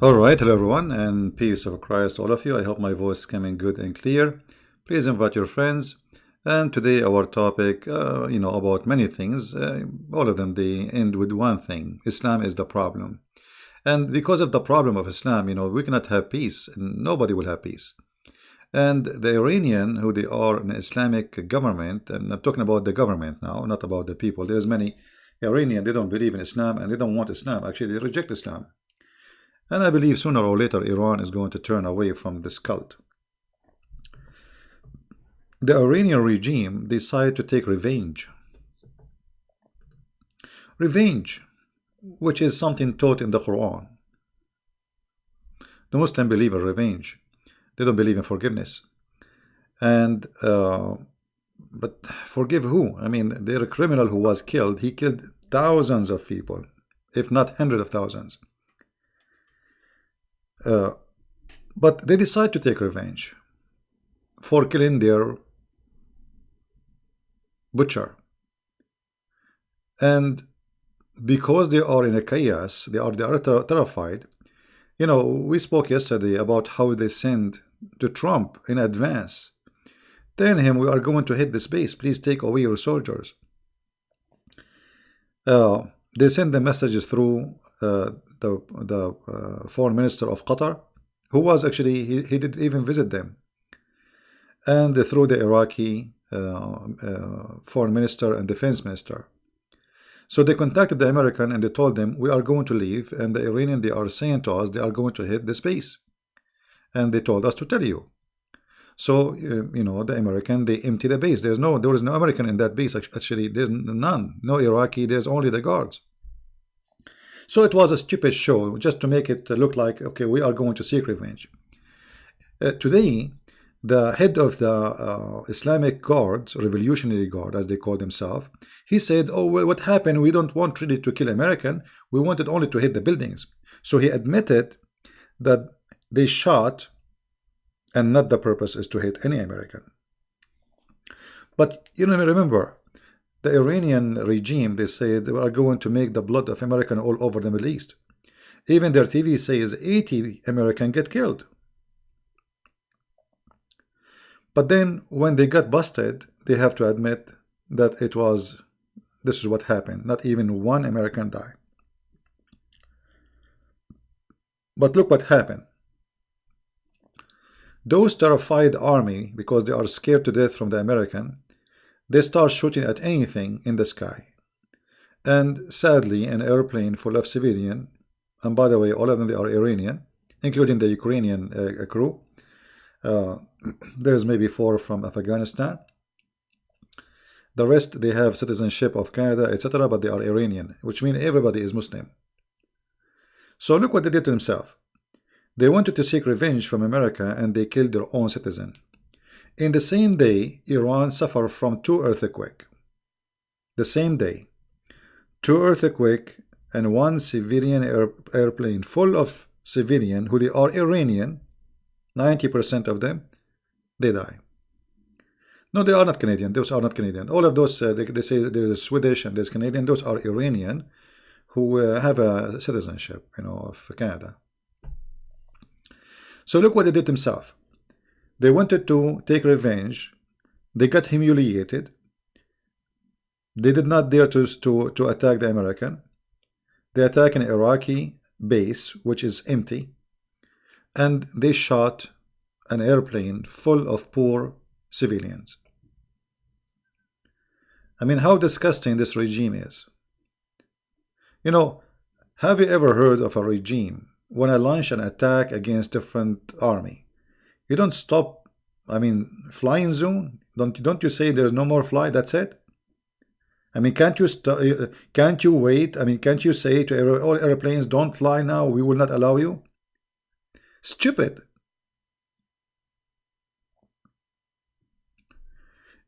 All right, hello everyone, and peace of Christ to all of you. I hope my voice is coming good and clear. Please invite your friends. And today our topic, about many things. All of them they end with one thing: Islam is the problem. And because of the problem of Islam, we cannot have peace. Nobody will have peace. And the Iranian, who they are an Islamic government, and I'm talking about the government now, not about the people. There's many Iranian, they don't believe in Islam and they don't want Islam. Actually, they reject Islam. And I believe sooner or later Iran is going to turn away from this cult. The Iranian regime decided to take revenge. Revenge, which is something taught in the Quran. The Muslim believe in revenge. They don't believe in forgiveness. And but forgive who? I mean, their criminal who was killed, he killed thousands of people, if not hundreds of thousands. But they decide to take revenge for killing their butcher. And because they are in a chaos, they are terrified. We spoke yesterday about how they sent to Trump in advance, telling him, we are going to hit this base, please take away your soldiers. They sent the messages through the foreign minister of Qatar, who was actually, he did even visit them, and through the Iraqi foreign minister and defense minister. So they contacted the American and they told them, we are going to leave, and the Iranian, they are saying to us they are going to hit the space, and they told us to tell you. So the American, they empty the base. There is no American in that base. Actually, there's none, no Iraqi, there's only the guards. So it was a stupid show just to make it look like, okay, we are going to seek revenge. Today, the head of the Islamic Guards, Revolutionary Guard, as they call themselves, he said, oh, well, what happened? We don't want really to kill American. We wanted only to hit the buildings. So he admitted that they shot, and not the purpose is to hit any American. But remember, the Iranian regime, they say they are going to make the blood of American all over the Middle East. Even their TV says 80 Americans get killed. But then when they got busted, they have to admit that this is what happened. Not even one American died. But look what happened. Those terrified army, because they are scared to death from the American, they start shooting at anything in the sky. And sadly, an airplane full of civilian, and by the way, all of them, they are Iranian, including the Ukrainian crew. There's maybe 4 from Afghanistan. The rest, they have citizenship of Canada, etc., but they are Iranian, which means everybody is Muslim. So look what they did to themselves. They wanted to seek revenge from America, and they killed their own citizen. In the same day, Iran suffered from 2 earthquakes. The same day, 2 earthquakes and 1 civilian airplane full of civilian who they are Iranian, 90% of them, they die. No, they are not Canadian. Those are not Canadian. All of those, they say there's a Swedish and there's Canadian. Those are Iranian who have a citizenship, of Canada. So look what they did themselves. They wanted to take revenge. They got humiliated. They did not dare to attack the American. They attacked an Iraqi base, which is empty. And they shot an airplane full of poor civilians. I mean, how disgusting this regime is. Have you ever heard of a regime when I launch an attack against different army? You don't stop, flying zone? Don't you say there's no more fly, that's it? Can't you wait? Can't you say to all airplanes, don't fly now, we will not allow you? Stupid.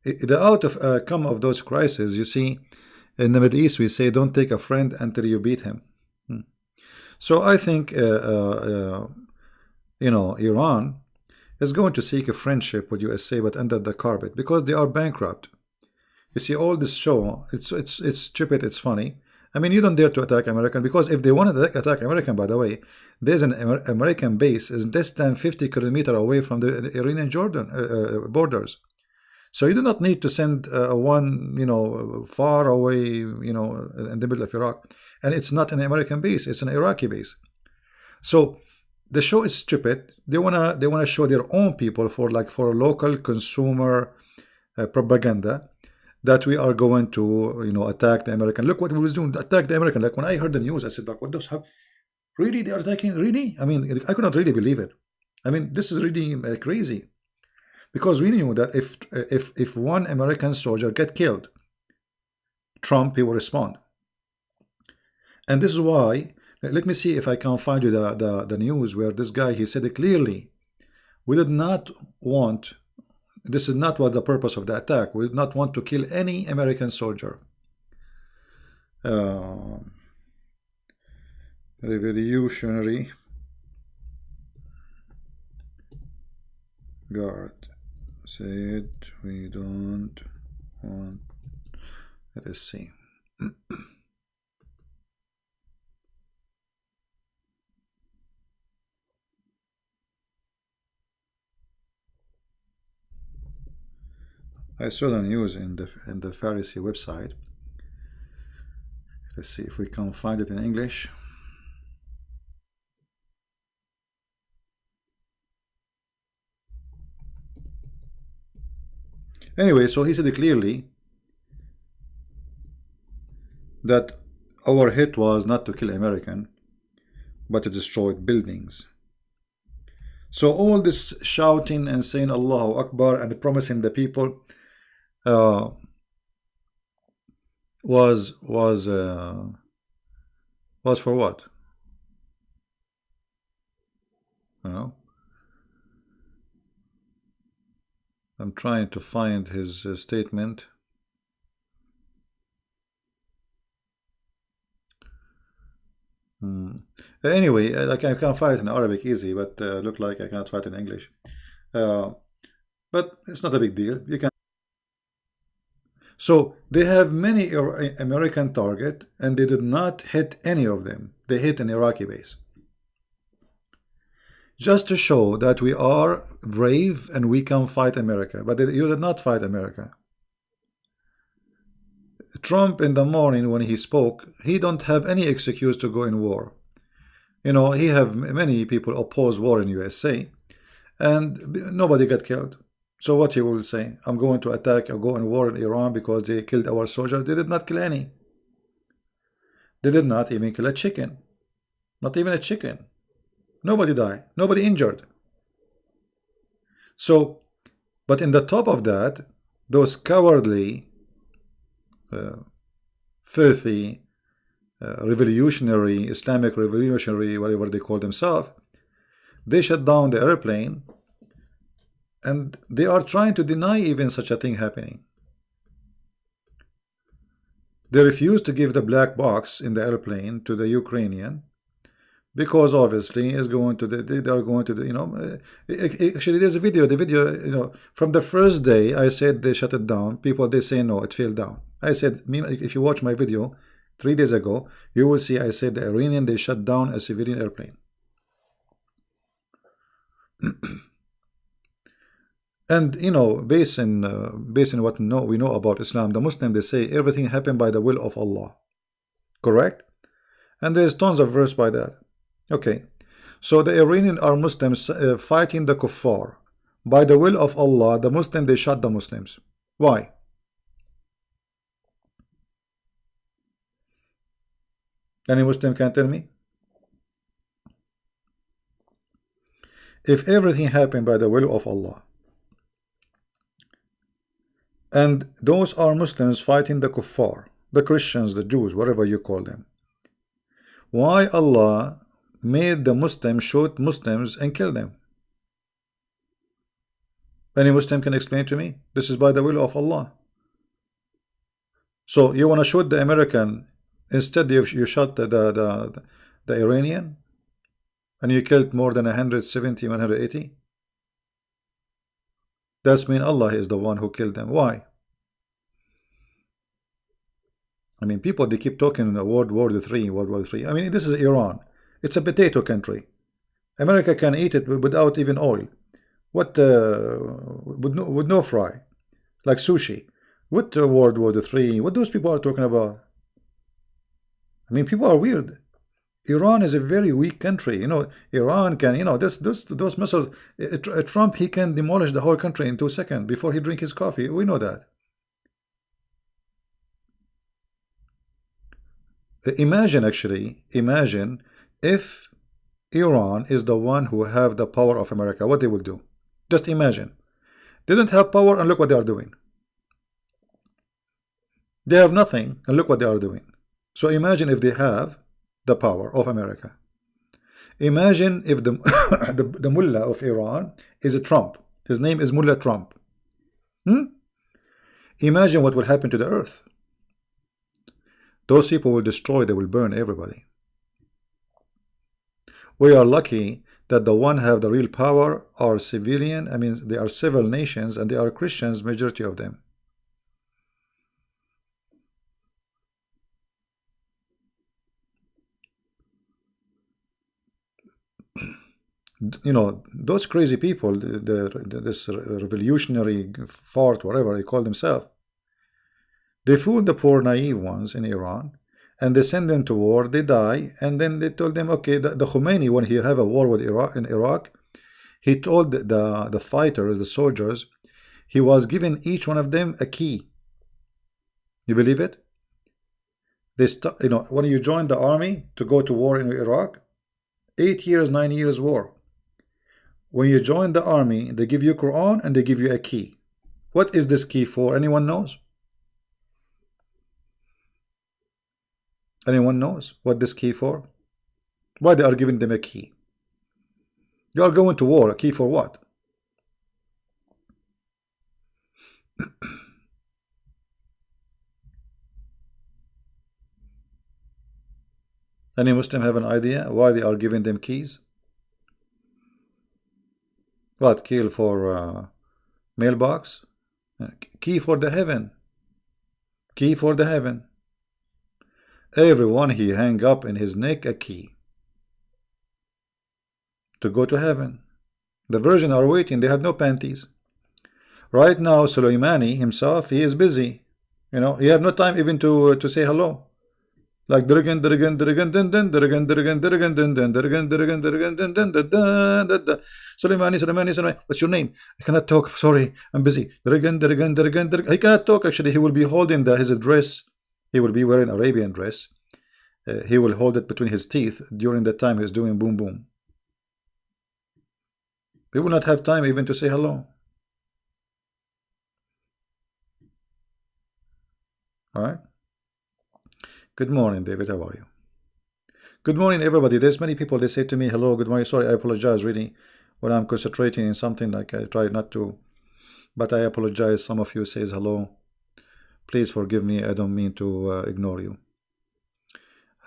The outcome of those crises, you see, in the Middle East, we say, don't take a friend until you beat him. So I think, Iran is going to seek a friendship with USA, but under the carpet, because they are bankrupt. You see, all this show, it's stupid, it's funny, I mean, you don't dare to attack American, because if they want to attack American, by the way, there's an American base is less than 50 kilometers away from the Iranian Jordan borders. So you do not need to send one, far away, in the middle of Iraq. And it's not an American base; it's an Iraqi base. So the show is stupid. They wanna show their own people for local consumer propaganda, that we are going to attack the American. Look what we was doing, attack the American. Like when I heard the news, I said, like, what does have really, they are attacking, really? I mean, I could not really believe it. I mean, this is really crazy, because we knew that if one American soldier get killed, Trump, he will respond. And this is why, let me see if I can find you the news where this guy, he said it clearly. We did not want, this is not what the purpose of the attack. We did not want to kill any American soldier. Revolutionary Guard said we don't want. Let us see. I saw the news in the Pharisee website. Let's see if we can find it in English. Anyway, so he said clearly that our hit was not to kill American, but to destroy buildings. So all this shouting and saying Allahu Akbar and promising the people was for what? I'm trying to find his statement. Anyway, like I can find it in Arabic easy, but look like I cannot find it in English. But it's not a big deal. You can. So they have many American target, and they did not hit any of them. They hit an Iraqi base, just to show that we are brave and we can fight America. But you did not fight America. Trump in the morning when he spoke, he don't have any excuse to go in war. He have many people oppose war in USA, and nobody got killed. So what he will say? I'm going to attack or go in war in Iran because they killed our soldiers. They did not kill any. They did not even kill a chicken. Not even a chicken. Nobody died. Nobody injured. So, but in the top of that, those cowardly, filthy, revolutionary, Islamic revolutionary, whatever they call themselves, they shut down the airplane, and they are trying to deny even such a thing happening. They refuse to give the black box in the airplane to the Ukrainian, because obviously it's going to they are going to actually there's a video, from the first day I said they shut it down. People, they say no, it fell down. I said, if you watch my video 3 days ago, you will see I said the Iranian, they shut down a civilian airplane. And based on what we know about Islam, the Muslim, they say everything happened by the will of Allah, correct? And there's tons of verse by that. Okay, so the Iranian are Muslims fighting the kuffar by the will of Allah. The Muslim, they shot the Muslims. Why? Any Muslim can tell me? If everything happened by the will of Allah, and those are Muslims fighting the kuffar, the Christians, the Jews, whatever you call them, why Allah made the Muslims shoot Muslims and kill them? Any Muslim can explain to me? This is by the will of Allah. So you want to shoot the American, instead you shot the Iranian, and you killed more than 170, 180. That's mean Allah is the one who killed them. Why? I mean, people, they keep talking World War III, World War III. I mean, this is Iran. It's a potato country. America can eat it without even oil. What, with no fry, like sushi. What World War III? What those people are talking about? I mean, people are weird. Iran is a very weak country. You know, Iran can, you know, those missiles. Trump, he can demolish the whole country in 2 seconds before he drink his coffee. We know that. Imagine, actually, imagine if Iran is the one who have the power of America, what they will do. Just imagine. They don't have power, and look what they are doing. They have nothing, and look what they are doing. So imagine if they have the power of America. Imagine if the the mullah of Iran is a Trump. His name is Mullah Trump. Imagine what will happen to the earth. Those people will destroy, they will burn everybody. We are lucky that the one have the real power are civilian. I mean, they are civil nations, and they are Christians, majority of them. You know, those crazy people, this revolutionary fart, whatever they call themselves, they fooled the poor naive ones in Iran, and they send them to war, they die, and then they told them, okay, the Khomeini, when he have a war with Iraq, he told the fighters, the soldiers, he was giving each one of them a key. You believe it? You know, when you join the army to go to war in Iraq, 8 years, 9 years war. When you join the army, they give you Quran and they give you a key. What is this key for? Anyone knows? Anyone knows what this key for? Why they are giving them a key? You are going to war. A key for what? Any Muslim have an idea why they are giving them keys? What, key for mailbox? Key for the heaven. Key for the heaven. Everyone, he hang up in his neck a key to go to heaven. The virgin are waiting. They have no panties. Right now, Soleimani himself, he is busy. You know, he have no time even to say hello. Like Soleimani, what's your name? I cannot talk. Sorry, I'm busy. He cannot talk. Actually, he will be holding his dress. He will be wearing Arabian dress. He will hold it between his teeth during the time he's doing boom boom. He will not have time even to say hello. All right. Good morning, David. How are you? Good morning, everybody. There's many people. They say to me, "Hello, good morning." Sorry, I apologize. Really, when I'm concentrating in something, like I try not to, but I apologize. Some of you says hello. Please forgive me. I don't mean to ignore you.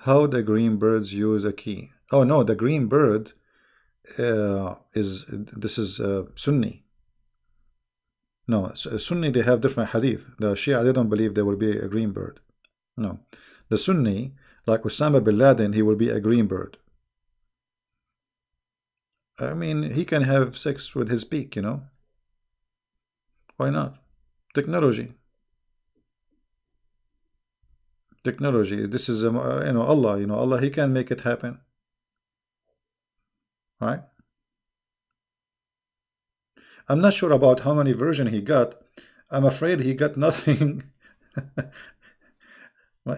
How the green birds use a key? Oh no, the green bird is Sunni. No, Sunni, they have different hadith. The Shia, they don't believe there will be a green bird. No, the Sunni, like Osama bin Laden, he will be a green bird. I mean, he can have sex with his beak, you know. Why not? Technology. Technology. This is Allah. You know, Allah. He can make it happen. All right. I'm not sure about how many versions he got. I'm afraid he got nothing.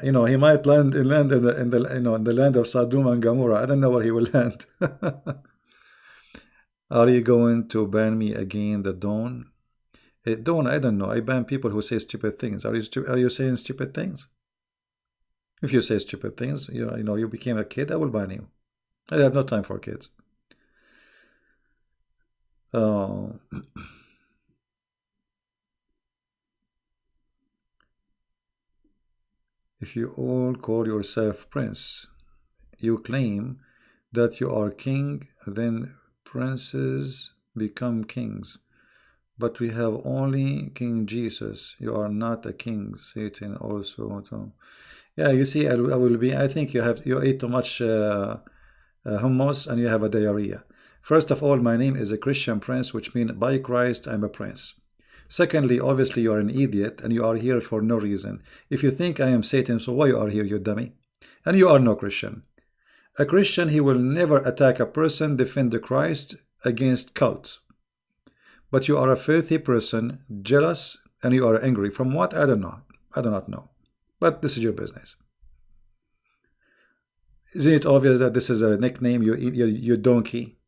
You know, he might land in the land of Sodom and Gomorrah. I don't know where he will land. Are you going to ban me again, the Dawn? Dawn, I don't know. I ban people who say stupid things. Are you saying stupid things? If you say stupid things, you know, you became a kid, I will ban you. I have no time for kids. If you all call yourself prince, you claim that you are king, then princes become kings. but we have only King Jesus. You are not a king. Satan also. Yeah, you see, I will be. I think you ate too much hummus and you have a diarrhea. First of all, my name is a Christian prince, which means by Christ I'm a prince. Secondly, obviously you are an idiot and you are here for no reason. If you think I am Satan, so why you are here, you dummy? And you are no Christian. A Christian, he will never attack a person, defend the Christ against cults. But you are a filthy person, jealous, and you are angry. From what? I don't know. I do not know. But this is your business. Isn't it obvious that this is a nickname? You donkey.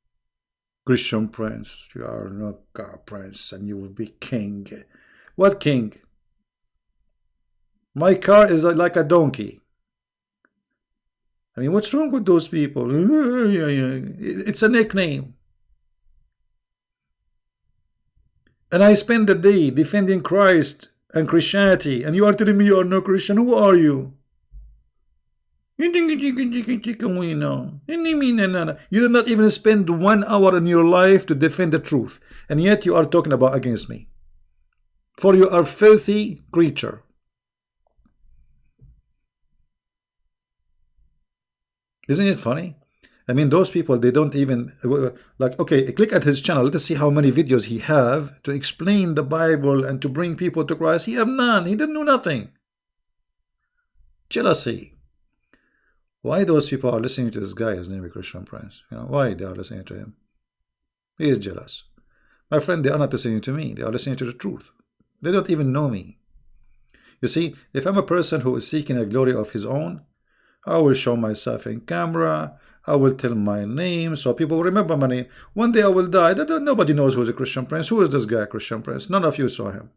Christian prince. You are not a prince and you will be king. What king? My car is like a donkey. I mean, what's wrong with those people? It's a nickname. And I spend the day defending Christ and Christianity, and you are telling me you are no Christian. Who are you? You did not even spend 1 hour in your life to defend the truth, and yet you are talking about against me. For you are filthy creature. Isn't it funny? I mean, those people, they don't even, like, okay, click at his channel. Let's see how many videos he have to explain the Bible and to bring people to Christ. He have none. He didn't do nothing. Jealousy. Why those people are listening to this guy, his name is Christian Prince? You know, why they are listening to him? He is jealous. My friend, they are not listening to me. They are listening to the truth. They don't even know me. You see, if I'm a person who is seeking a glory of his own, I will show myself in camera. I will tell my name so people will remember my name. One day I will die. Nobody knows who is a Christian Prince. Who is this guy, Christian Prince? None of you saw him.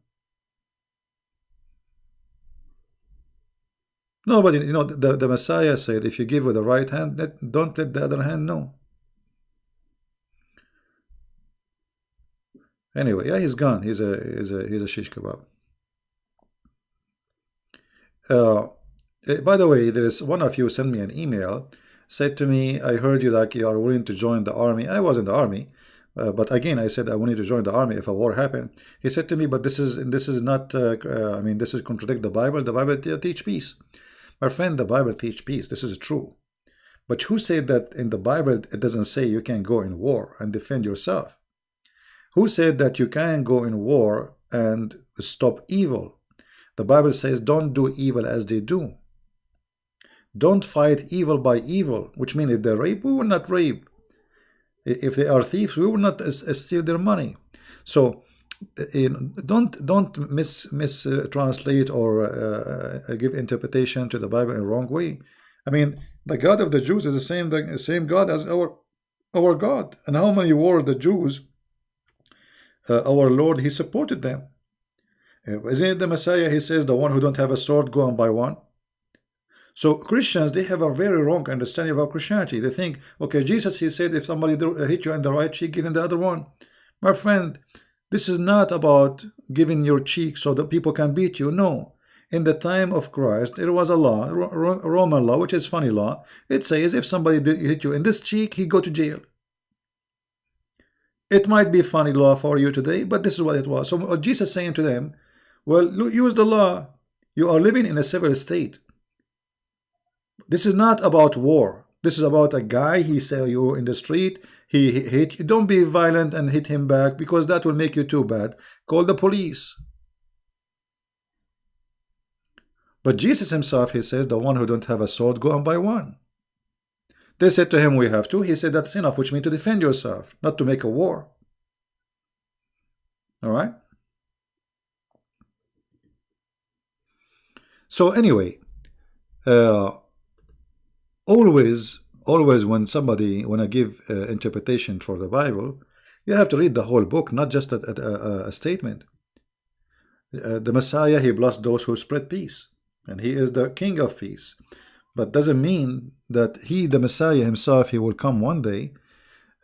Nobody, you know, the Messiah said, if you give with the right hand, don't let the other hand know. Anyway, yeah, he's gone. He's a shish kebab. By the way, there is one of you sent me an email, said to me, I heard you like you are willing to join the army. I was in the army, but again, I said I wanted to join the army if a war happened. He said to me, but this is not. I mean, this is contradict the Bible. The Bible teach peace. My friend, the Bible teach peace. This is true. But who said that in the Bible it doesn't say you can go in war and defend yourself? Who said that you can go in war and stop evil? The Bible says don't do evil as they do. Don't fight evil by evil, which means if they rape, we will not rape. If they are thieves, we will not steal their money. So don't mistranslate or give interpretation to the Bible in a wrong way. I mean, the God of the Jews is the same God as our God. And how many wars the Jews, our Lord, he supported them. Isn't it the Messiah? He says the one who don't have a sword, go and buy one. So Christians, they have a very wrong understanding about Christianity. They think, okay, Jesus, he said if somebody hit you in the right cheek, give him the other one. My friend, this is not about giving your cheek so that people can beat you. No. In the time of Christ, there was a law, Roman law, which is funny law. It says if somebody hit you in this cheek, he go to jail. It might be funny law for you today, but this is what it was. So Jesus saying to them, well, use the law. You are living in a civil state. This is not about war. This is about a guy, he saw you in the street, he hit you. Don't be violent and hit him back, because that will make you too bad. Call the police. But Jesus himself, he says, the one who don't have a sword, go and buy one. They said to him, we have to. He said, that's enough, which means to defend yourself, not to make a war. All right? So anyway, always when I give interpretation for the Bible, you have to read the whole book, not just a statement. The Messiah, he blessed those who spread peace, and he is the King of peace. But doesn't mean that he, the Messiah himself, he will come one day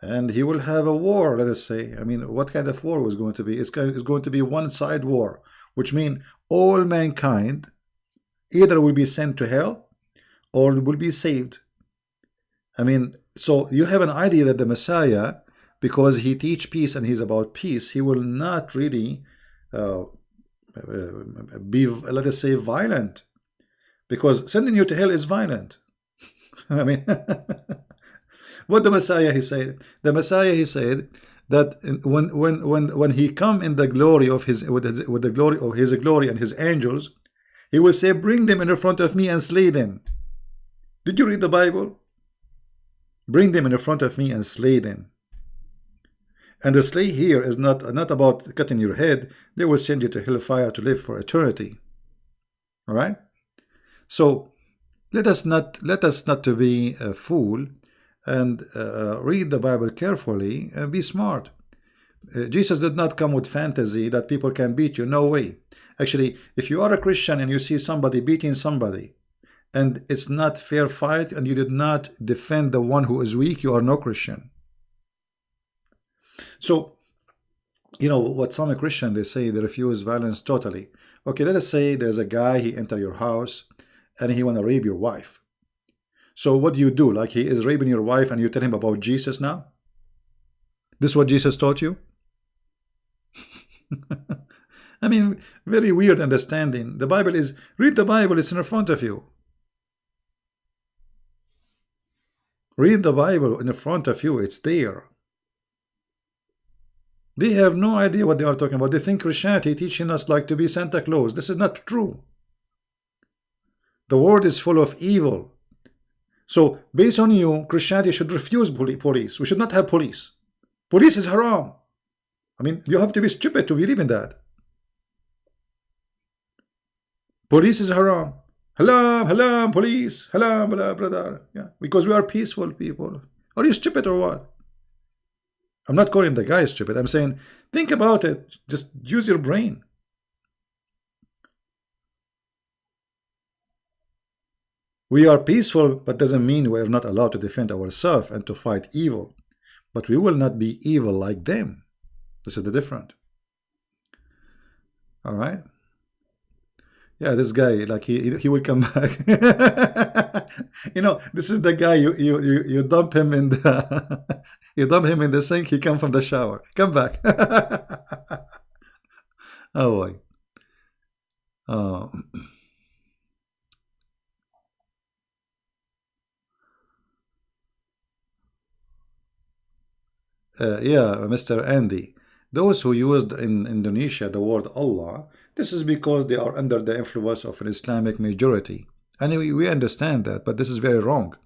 and he will have a war, let us say. I mean, what kind of war was going to be? It's going to be one-side war, which means all mankind either will be sent to hell or will be saved. I mean, so you have an idea that the Messiah because he teach peace and he's about peace, he will not really be, let us say, violent, because sending you to hell is violent. I mean, what the Messiah he said? The Messiah he said that when he come in the glory of his with the glory of his glory and his angels, he will say, bring them in front of me and slay them. Did you read the Bible? Bring them in front of me and slay them. And the slay here is not about cutting your head. They will send you to hellfire to live for eternity. All right. So let us not to be a fool, and read the Bible carefully and be smart. Jesus did not come with fantasy that people can beat you. No way. Actually, if you are a Christian and you see somebody beating somebody, and it's not fair fight, and you did not defend the one who is weak, you are no Christian. So, you know what some Christian, they say they refuse violence totally. Okay, let us say there's a guy, he enter your house and he want to rape your wife. So what do you do? Like, he is raping your wife and you tell him about Jesus now? This is what Jesus taught you? I mean, very weird understanding. The Bible is, read the Bible, it's in front of you. Read the Bible in front of you, it's there. They have no idea what they are talking about. They think Christianity teaching us like to be Santa Claus. This is not true. The world is full of evil. So based on you, Christianity should refuse police. We should not have police. Police is haram. I mean, you have to be stupid to believe in that. Police is haram. Halam, halam, police. Halam, halam, brother. Yeah, because we are peaceful people. Are you stupid or what? I'm not calling the guy stupid. I'm saying, think about it. Just use your brain. We are peaceful, but doesn't mean we are not allowed to defend ourselves and to fight evil. But we will not be evil like them. This is the difference. All right. Yeah, this guy, like he will come back. You know, this is the guy you dump him in the you dump him in the sink. He come from the shower. Come back. Oh boy. Yeah, Mr. Andy. Those who used in Indonesia the word Allah, this is because they are under the influence of an Islamic majority. And we understand that, but this is very wrong.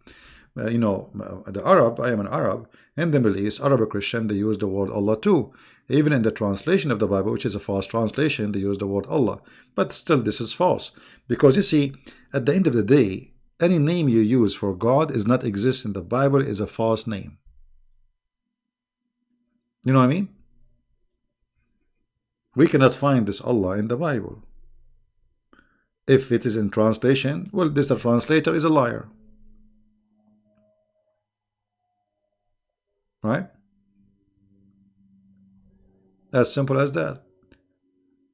You know, the Arab, I am an Arab, in the Middle East, Arab Christian, they use the word Allah too. Even in the translation of the Bible, which is a false translation, they use the word Allah. But still, this is false. Because you see, at the end of the day, any name you use for God is not exist in the Bible, is a false name. You know what I mean? We cannot find this Allah in the Bible. If it is in translation, well, this the translator is a liar. Right? As simple as that.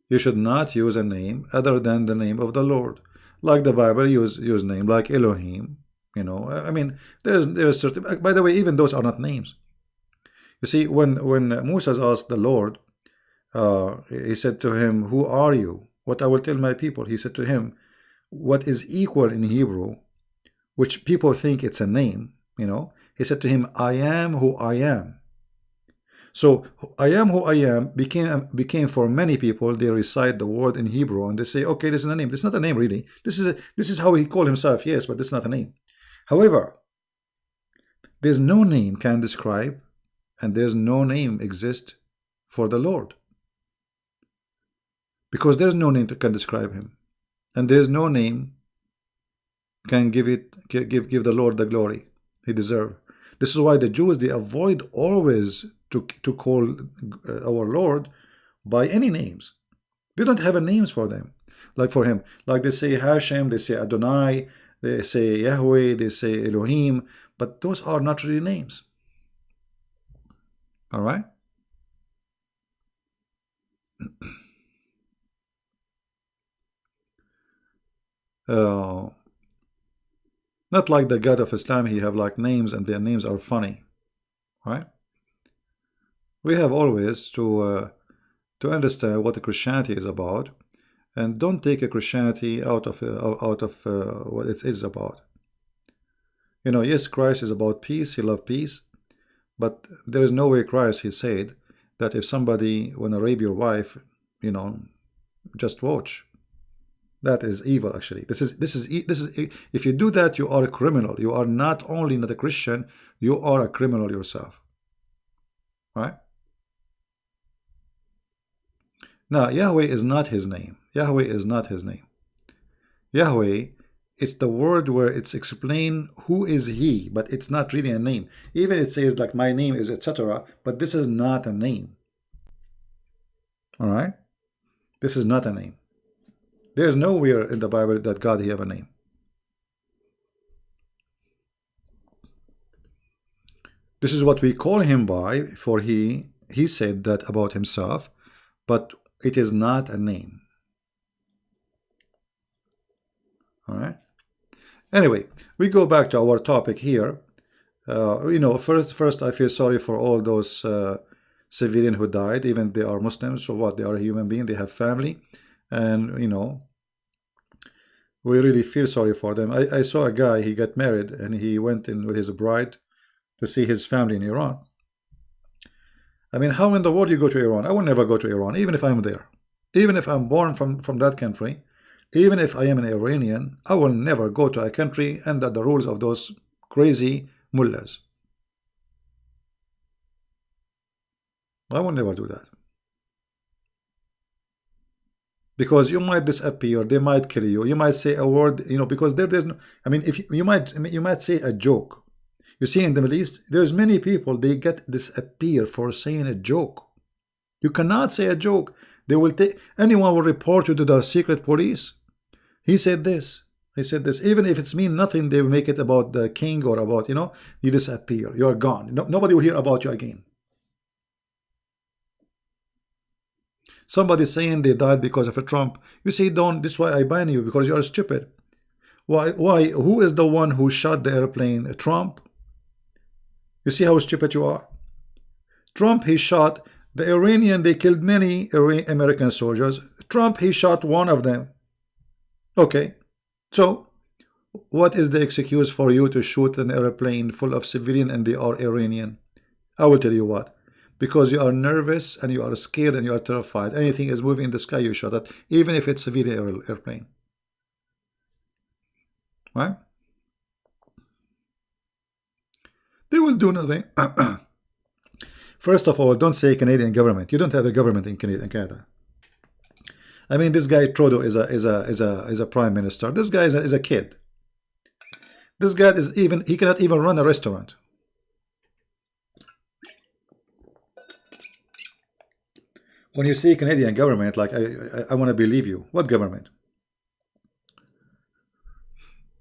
You should not use a name other than the name of the Lord. Like the Bible use name like Elohim. You know, I mean, there's certain. By the way, even those are not names. You see, when Moses asked the Lord, he said to him, "Who are you? What I will tell my people." He said to him, what is equal in Hebrew, which people think it's a name, you know. He said to him, "I am who I am." So I am who I am became for many people, they recite the word in Hebrew and they say, okay, this is a name. This is not a name really. This is how he called himself, yes, but this is not a name. However, there's no name can describe, and there's no name exist for the Lord. Because there's no name that can describe him. And there's no name can give the Lord the glory he deserves. This is why the Jews, they avoid always to call our Lord by any names. They don't have a names for them. Like for him. Like they say Hashem, they say Adonai, they say Yahweh, they say Elohim. But those are not really names. All right? Not like the God of Islam, he have like names and their names are funny. Right? we have always to understand what the Christianity is about, and don't take a Christianity out of what it is about. You know, yes, Christ is about peace. He loved peace, but there is no way Christ, he said that if somebody wanna rape your wife, you know, just watch. That is evil. Actually, this is if you do that, you are a criminal. You are not only not a Christian, you are a criminal yourself. Right? Now, Yahweh is not his name. Yahweh is not his name. Yahweh, it's the word where it's explained who is he, but it's not really a name. Even it says like my name is etc., but this is not a name. All right? This is not a name. There's nowhere in the Bible that God he have a name. This is what we call him by, for he said that about himself, but it is not a name. All right. Anyway, we go back to our topic here. You know, first I feel sorry for all those civilians who died, even they are Muslims. So what? They are a human being. They have family, and you know, we really feel sorry for them. I saw a guy. He got married, and he went in with his bride to see his family in Iran. I mean, how in the world you go to Iran? I will never go to Iran, even if I'm there. Even if I'm born from that country, even if I am an Iranian, I will never go to a country under the rules of those crazy mullahs. I will never do that. Because you might disappear, they might kill you, you might say a word, you know, because there's no, I mean, if you might say a joke. You see, in the Middle East, there's many people, they get disappear for saying a joke. You cannot say a joke. They will take, anyone will report you to the secret police. He said this. He said this. Even if it's mean nothing, they will make it about the king or about, you know, you disappear. You are gone. Nobody will hear about you again. Somebody saying they died because of a Trump. You say, don't, this is why I ban you, because you are stupid. Why? Who is the one who shot the airplane? Trump? You see how stupid you are? Trump, he shot the Iranian, they killed many American soldiers. Trump, he shot one of them. Okay, so what is the excuse for you to shoot an airplane full of civilians and they are Iranian? I will tell you what. Because you are nervous and you are scared and you are terrified. Anything is moving in the sky, you shot it, even if it's a civilian airplane. Right? They will do nothing. First of all, don't say Canadian government. You don't have a government in Canada. I mean, this guy Trudeau is a prime minister. This guy is a kid. This guy he cannot even run a restaurant. When you say Canadian government, like I want to believe you. What government?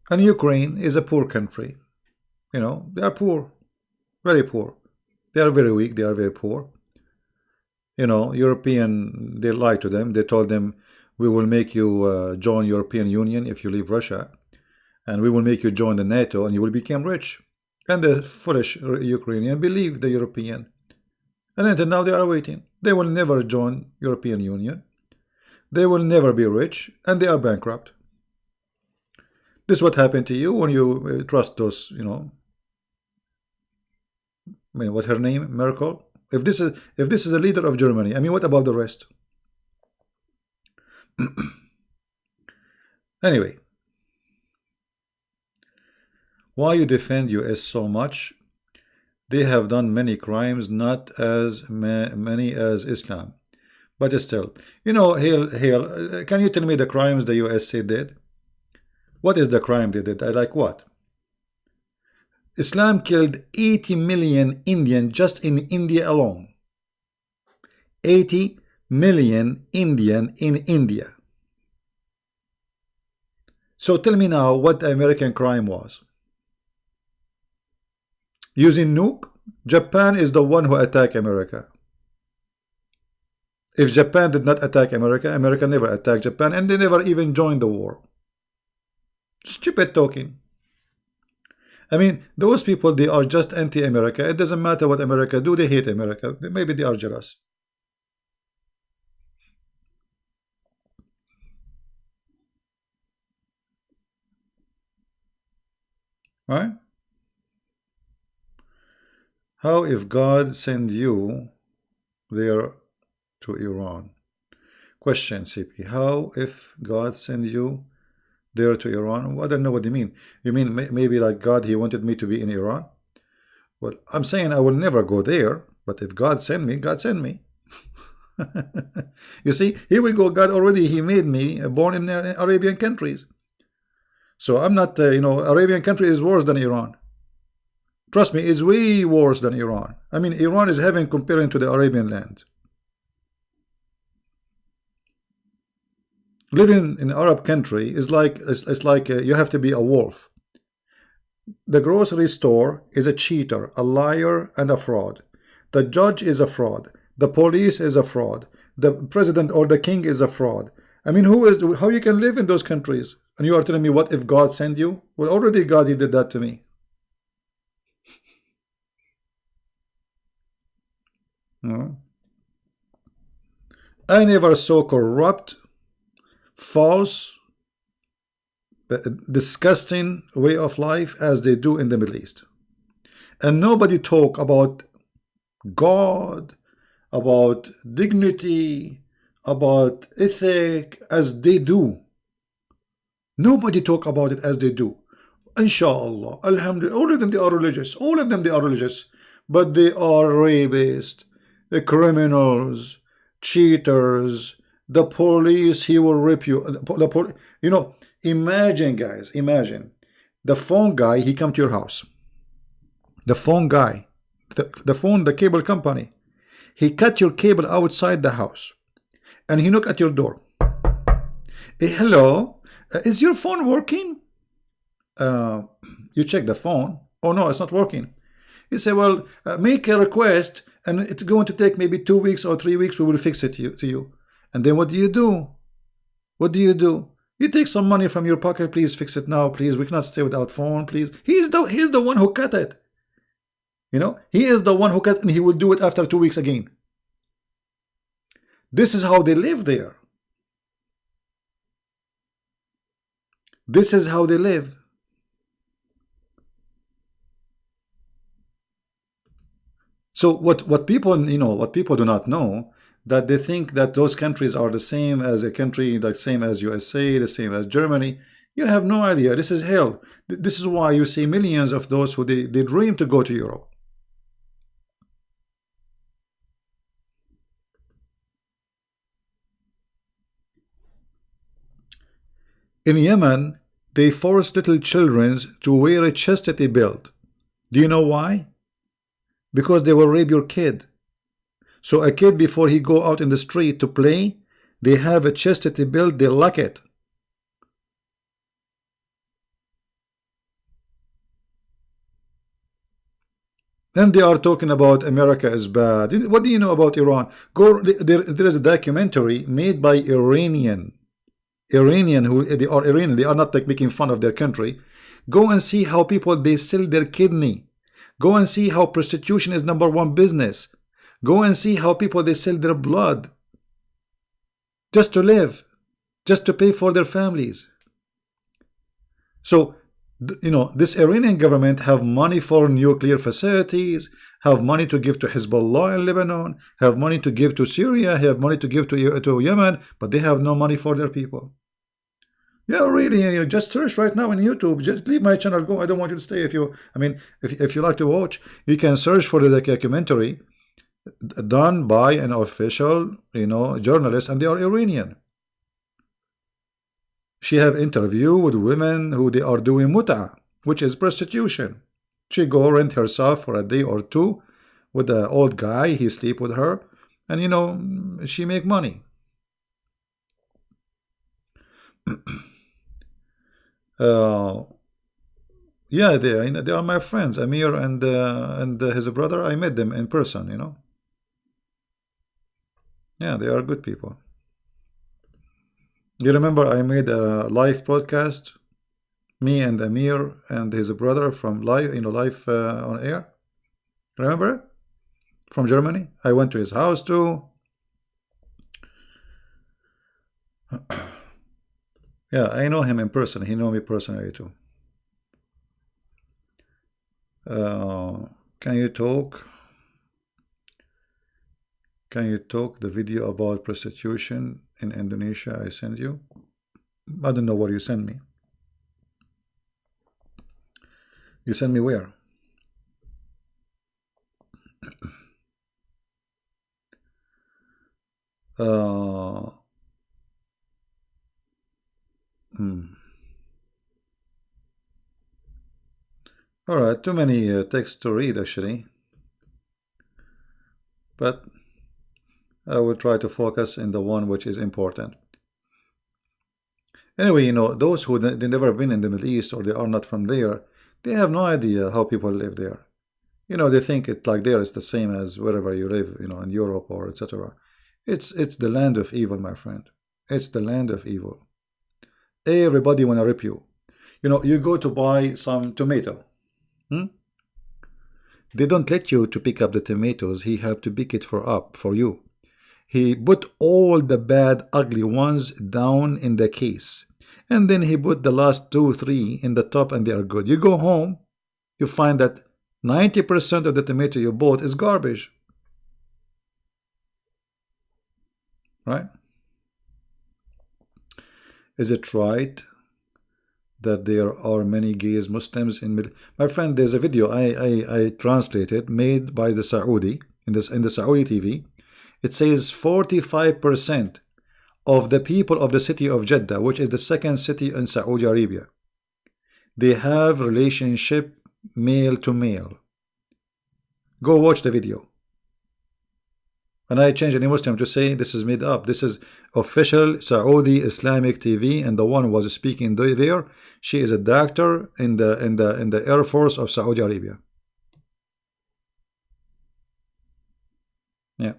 And Ukraine is a poor country. You know, they are poor. Very poor. They are very weak. They are very poor. You know, European, they lied to them. They told them, we will make you join European Union if you leave Russia. And we will make you join the NATO and you will become rich. And the foolish Ukrainian believed the European. And until now they are waiting. They will never join European Union. They will never be rich. And they are bankrupt. This is what happened to you when you trust those, you know, I mean, what's her name? Merkel. If this is a leader of Germany, I mean, what about the rest? Anyway, why you defend US so much? They have done many crimes, not as many as Islam, but still, you know, Hale, can you tell me the crimes the USA did? What is the crime they did? I like what? Islam killed 80 million Indian just in India alone. 80 million Indian in India. So tell me now what the American crime was. Using nuke? Japan is the one who attacked America. If Japan did not attack America, America never attacked Japan, and they never even joined the war. Stupid talking. I mean, those people, they are just anti-America. It doesn't matter what America do, they hate America. Maybe they are jealous. Right? How if God send you there to Iran? Question, CP. How if God send you there to Iran? Well, I don't know what you mean. You mean maybe like God, he wanted me to be in Iran? Well, I'm saying I will never go there, but if God send me, God send me. You see, here we go. God already, he made me born in Arabian countries. So I'm not, Arabian country is worse than Iran. Trust me, it's way worse than Iran. I mean, Iran is heaven comparing to the Arabian land. Living in Arab country is like it's like you have to be a wolf. The grocery store is a cheater, a liar, and a fraud. The judge is a fraud. The police is a fraud. The president or the king is a fraud. I mean, how you can live in those countries? And you are telling me, what if God sent you? Well, already God, he did that to me. I never saw corrupt, false, disgusting way of life as they do in the Middle East. And nobody talk about God, about dignity, about ethic as they do. Nobody talk about it as they do. Inshallah, alhamdulillah, all of them, they are religious. All of them, they are religious. But they are rapists, the criminals, cheaters. The police, he will rip you. Imagine, guys, imagine. The phone guy, he come to your house. The phone guy, the cable company, he cut your cable outside the house. And he knock at your door. Hello, is your phone working? You check the phone. Oh no, it's not working. You say, well, make a request, and it's going to take maybe 2 weeks or 3 weeks. We will fix it to you. And then what do you do? What do you do? You take some money from your pocket. Please fix it now. Please, we cannot stay without phone. Please. He's the one who cut it. He is the one who cut, and he will do it after 2 weeks again. This is how they live there. This is how they live. So what people what people do not know, that they think that those countries are the same as a country, the same as USA, the same as Germany. You have no idea. This is hell. This is why you see millions of those who they dream to go to Europe. In Yemen, they force little children to wear a chastity belt. Do you know why? Because they will rape your kid. So a kid, before he go out in the street to play, they have a chastity belt, they lock it. Then they are talking about America is bad. What do you know about Iran? There is a documentary made by Iranian who they are Iranian. They are not like making fun of their country. Go and see how people, they sell their kidney. Go and see how prostitution is #1 business. Go and see how people, they sell their blood just to live, just to pay for their families. So, this Iranian government have money for nuclear facilities, have money to give to Hezbollah in Lebanon, have money to give to Syria, have money to give to Yemen, but they have no money for their people. Yeah, really, just search right now on YouTube. Just leave my channel, go. I don't want you to stay. If you like to watch, you can search for the documentary done by an official, journalist, and they are Iranian. She have interview with women who they are doing muta, which is prostitution. She go rent herself for a day or two with the old guy. He sleep with her, and she make money. Yeah, they are my friends, Amir and his brother. I met them in person. Yeah, they are good people. You remember I made a live podcast Me and Amir and his brother from live, live on air. Remember? From Germany. I went to his house too. Yeah, I know him in person. He know me personally too. Can you talk? Can you talk the video about prostitution in Indonesia I sent you? I don't know what you sent me. You sent me where? All right, too many texts to read actually, but I will try to focus in the one which is important. Anyway, those who they never been in the Middle East or they are not from there, they have no idea how people live there. They think it like there is the same as wherever you live, in Europe or etc. It's the land of evil, my friend. It's the land of evil. Everybody wanna rip you. You go to buy some tomato. They don't let you to pick up the tomatoes. He have to pick it for you. He put all the bad, ugly ones down in the case. And then he put the last 2, 3 in the top and they are good. You go home, you find that 90% of the tomato you bought is garbage. Right? Is it right that there are many gays Muslims in my friend? There's a video I translated made by the Saudi in the Saudi TV. It says 45% of the people of the city of Jeddah, which is the second city in Saudi Arabia, they have relationship male to male. Go watch the video. And I change any Muslim to say this is made up. This is official Saudi Islamic TV, and the one who was speaking there, she is a doctor in the Air Force of Saudi Arabia. Yeah,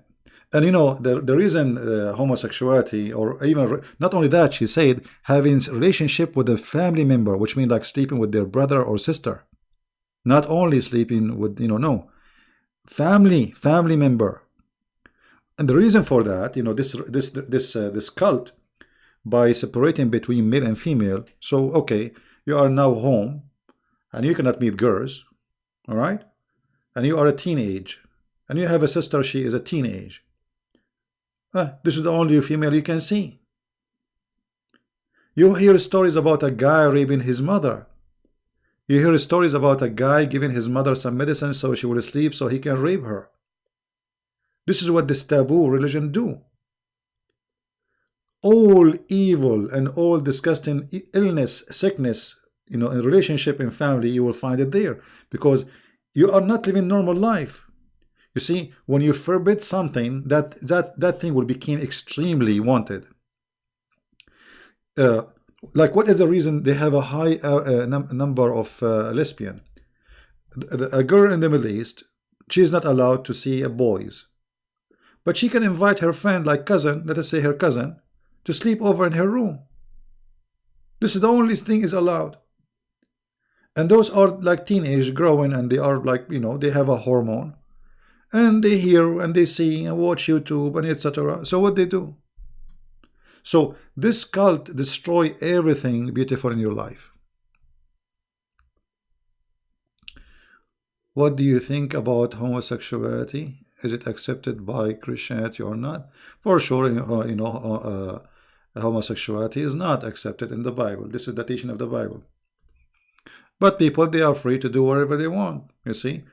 and the reason homosexuality, or even not only that, she said having relationship with a family member, which means like sleeping with their brother or sister, not only sleeping with no family member. And the reason for that, this cult, by separating between male and female. So okay, you are now home, and you cannot meet girls, all right? And you are a teenage, and you have a sister. She is a teenage. This is the only female you can see. You hear stories about a guy raping his mother. You hear stories about a guy giving his mother some medicine so she will sleep so he can rape her. This is what this taboo religion do. All evil and all disgusting illness, sickness, in relationship and family, you will find it there, because you are not living normal life. You see, when you forbid something, that thing will become extremely wanted. Like, what is the reason they have a high number of lesbian? A girl in the Middle East, she is not allowed to see boys. But she can invite her friend, like cousin, let us say her cousin, to sleep over in her room. This is the only thing is allowed. And those are like teenage growing, and they are like, they have a hormone. And they hear and they see and watch YouTube and etc. So what they do? So this cult destroy everything beautiful in your life. What do you think about homosexuality? Is it accepted by Christianity or not? For sure, homosexuality is not accepted in the Bible. This is the teaching of the Bible. But people, they are free to do whatever they want. You see,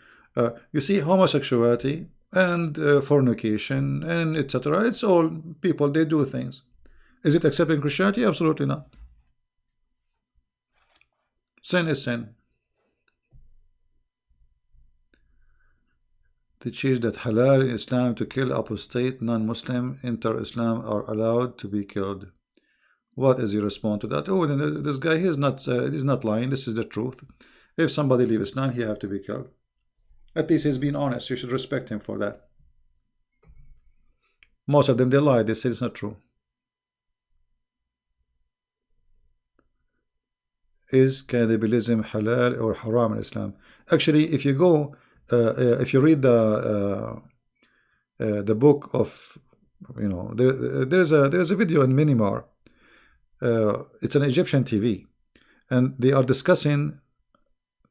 homosexuality and fornication and etc. It's all people, they do things. Is it accepted in Christianity? Absolutely not. Sin is sin. Teaches that halal in Islam to kill apostate non-Muslim enter Islam are allowed to be killed. What is your response to that? Oh, this guy, he's not lying. This is the truth. If somebody leave Islam, he have to be killed. At least he's being honest. You should respect him for that. Most of them, they lie. They say it's not true. is cannibalism halal or haram in Islam? Actually, if you go, if you read the book of, there's a video in Minimar. It's an Egyptian TV, and they are discussing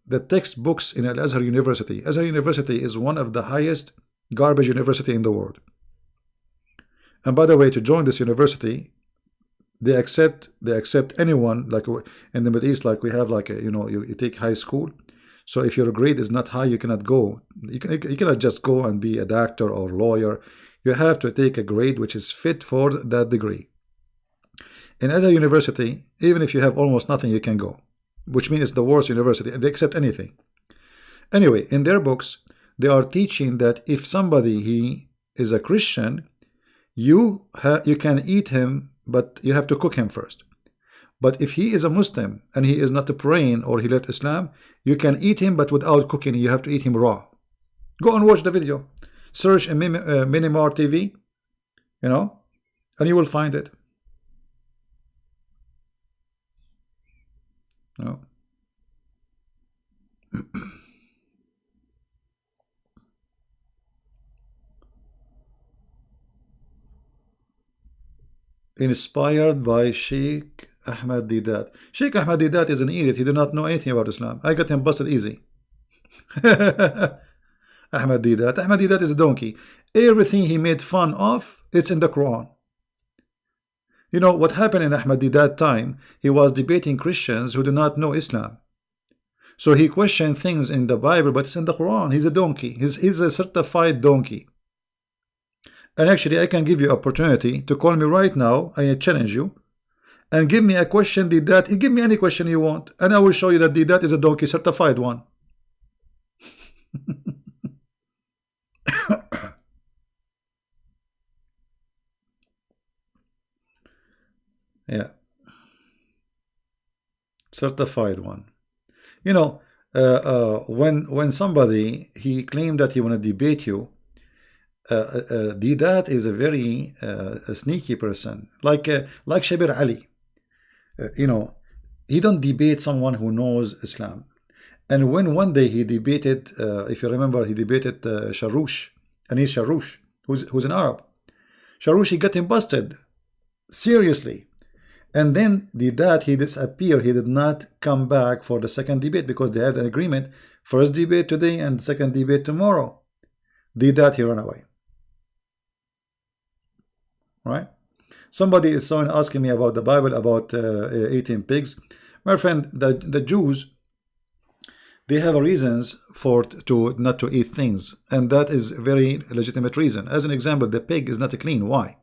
the textbooks in Al Azhar University. Azhar University is one of the highest garbage university in the world. And by the way, to join this university, they accept anyone, like in the Middle East, like we have like a, you take high school. So if your grade is not high, you cannot go. You cannot just go and be a doctor or lawyer. You have to take a grade which is fit for that degree. In Azhar University, even if you have almost nothing, you can go, which means it's the worst university, and they accept anything. Anyway, in their books, they are teaching that if somebody he is a Christian, you can eat him, but you have to cook him first. But if he is a Muslim and he is not praying or he left Islam, you can eat him, but without cooking. You have to eat him raw. Go and watch the video. Search in Minimar TV, and you will find it. No. Inspired by Sheikh Ahmad Didat. Sheikh Ahmad Didat is an idiot. He did not know anything about Islam. I got him busted easy. Ahmad Didat is a donkey. Everything he made fun of, it's in the Quran. You know what happened in Ahmad Didat time? He was debating Christians who do not know Islam. So he questioned things in the Bible, but it's in the Quran. He's a donkey. He's a certified donkey. And actually, I can give you opportunity to call me right now. I challenge you. And give me a question, Didat. Give me any question you want. And I will show you that Didat is a donkey, certified one. Yeah. Certified one. When somebody, he claimed that he want to debate you, Didat is a very sneaky person, like Shabir Ali. He don't debate someone who knows Islam. And when one day he debated, if you remember, he debated Sharoush, Anis Sharoush, who's an Arab. Sharoush, he got him busted seriously. And then Didat, he disappeared. He did not come back for the second debate because they had an agreement. First debate today and second debate tomorrow. Didat, he ran away. Right? Somebody is asking me about the Bible, about eating pigs. My friend, the Jews, they have reasons to not to eat things, and that is a very legitimate reason. As an example, the pig is not clean. Why?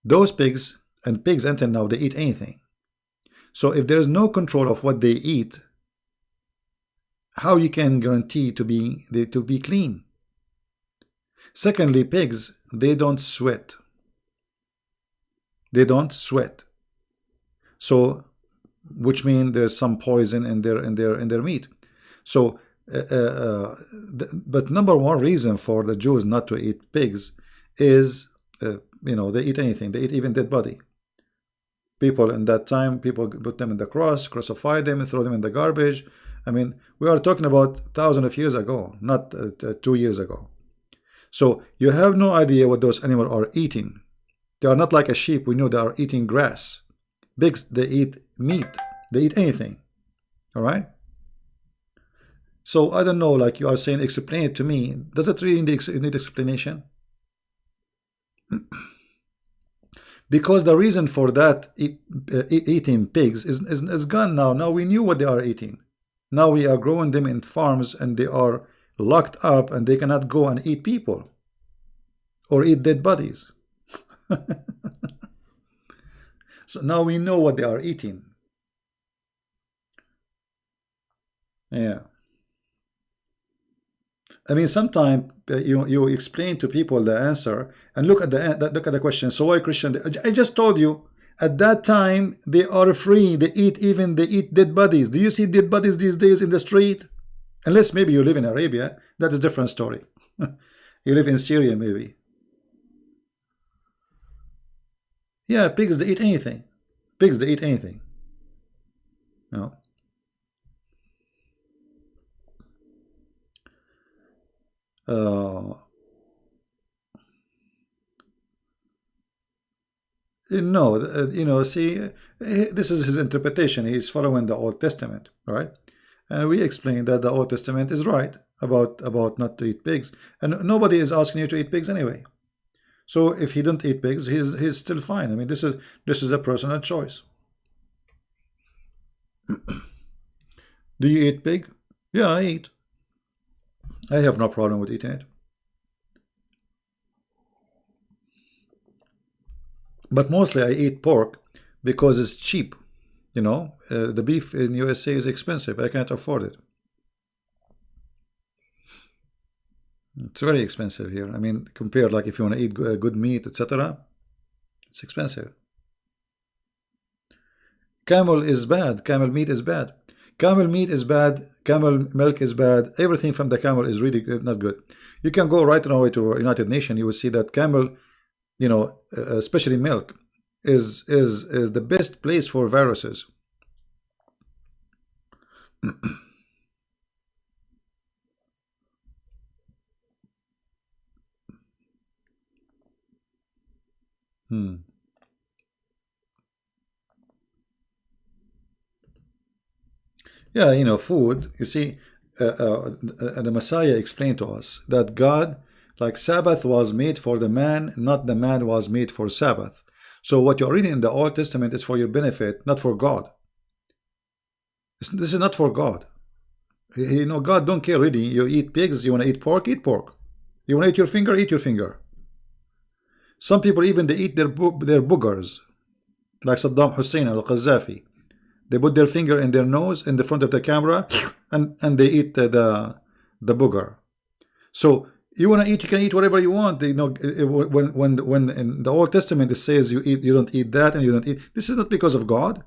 Those pigs, and pigs until now, they eat anything. So if there is no control of what they eat, how you can guarantee to be clean? Secondly, pigs, they don't sweat. They don't sweat. So, which means there's some poison in their meat. So, but number one reason for the Jews not to eat pigs is, they eat anything. They eat even dead body. People in that time, people put them in the cross, crucify them, and throw them in the garbage. I mean, we are talking about thousands of years ago, not 2 years ago. So you have no idea what those animals are eating. They are not like a sheep. We know they are eating grass. Pigs, they eat meat. They eat anything. All right? So I don't know, like you are saying, explain it to me. Does it really need explanation? Because the reason for that eating pigs is gone now. Now we knew what they are eating. Now we are growing them in farms and they are locked up and they cannot go and eat people or eat dead bodies. So now we know what they are eating. Yeah. I mean, sometimes you explain to people the answer and look at the question. So why Christian? I just told you at that time they are free. They eat dead bodies. Do you see dead bodies these days in the street? Unless maybe you live in Arabia, that is a different story. You live in Syria maybe. Yeah, pigs, they eat anything. Pigs, they eat anything. you know. No, see, this is his interpretation. He's following the Old Testament, right? And we explained that the Old Testament is right about not to eat pigs, and nobody is asking you to eat pigs anyway. So if he don't eat pigs, he's still fine. I mean, this is a personal choice. Do you eat pig? Yeah, I eat. I have no problem with eating it. But mostly I eat pork because it's cheap. The beef in USA is expensive. I can't afford it. It's very expensive here. I mean, compared, like, if you want to eat good meat, etc., it's expensive. Camel is bad. Camel meat is bad. Camel meat is bad. Camel milk is bad. Everything from the camel is really good, not good. You can go right away to United Nations. You will see that camel, especially milk, is the best place for viruses. Yeah, food. You see, the Messiah explained to us that God, like, Sabbath was made for the man, not the man was made for Sabbath. So what you're reading in the Old Testament is for your benefit, not for God. This is not for God. God don't care really. You eat pigs, you want to eat pork, eat pork. You want to eat your finger, eat your finger. Some people even they eat their boogers, like Saddam Hussein al-Qaddafi. They put their finger in their nose in the front of the camera, and they eat the booger. So you want to eat, you can eat whatever you want. When in the Old Testament it says you don't eat that and you don't eat. This is not because of God.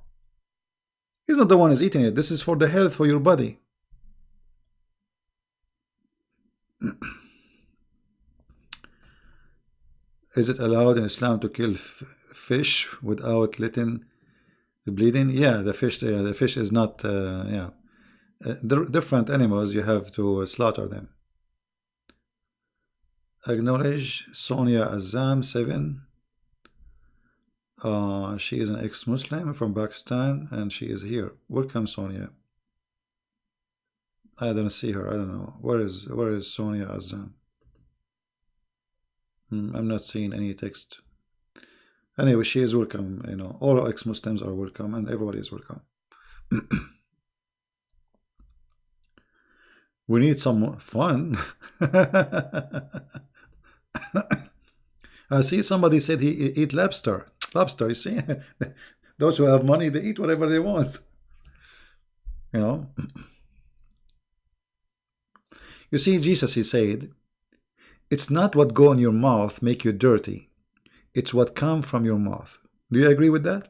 He's not the one who's eating it. This is for the health for your body. Is it allowed in Islam to kill fish without letting the bleeding? Yeah, the fish is not. Different animals, you have to slaughter them. Acknowledge Sonia Azam 7. She is an ex-Muslim from Pakistan and she is here. Welcome, Sonia. I don't see her. I don't know. Where is Sonia Azam? I'm not seeing any text. Anyway, she is welcome. All ex-Muslims are welcome and everybody is welcome. We need some fun. I see somebody said he eat lobster. Lobster, you see? Those who have money, they eat whatever they want. You see, Jesus, he said, it's not what go in your mouth make you dirty. It's what come from your mouth. Do you agree with that?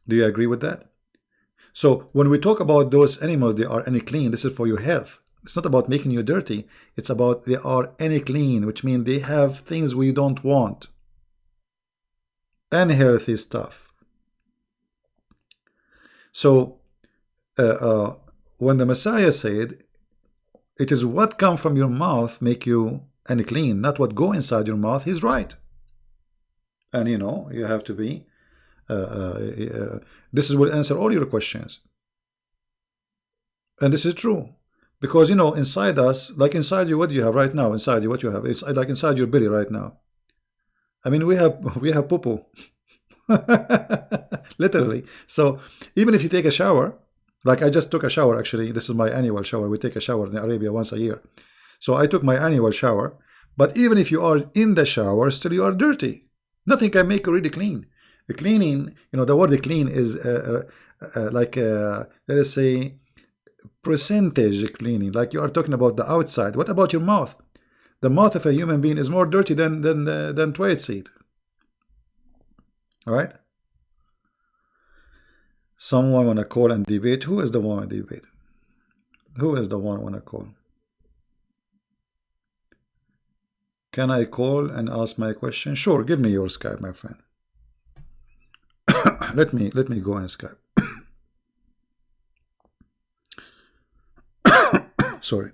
Do you agree with that? So when we talk about those animals, they are unclean. This is for your health. It's not about making you dirty. It's about they are unclean, which means they have things we don't want. Unhealthy stuff. So when the Messiah said, it is what come from your mouth make you unclean, not what go inside your mouth, he's right. And you have to be this will answer all your questions. And this is true. Because inside us, like inside you, what do you have right now? Inside you, what you have? It's like inside your belly right now. I mean, we have poo-poo. Literally. So even if you take a shower, like I just took a shower, actually, this is my annual shower. We take a shower in Arabia once a year. So I took my annual shower. But even if you are in the shower, still you are dirty. Nothing can make you really clean. The cleaning, the word clean is like, let us say, percentage cleaning. Like you are talking about the outside. What about your mouth? The mouth of a human being is more dirty than toilet seat. All right? Someone want to call and debate. Who is the one to debate? Who is the one want to call? Can I call and ask my question? Sure, give me your Skype, my friend. let me go on Skype. Sorry.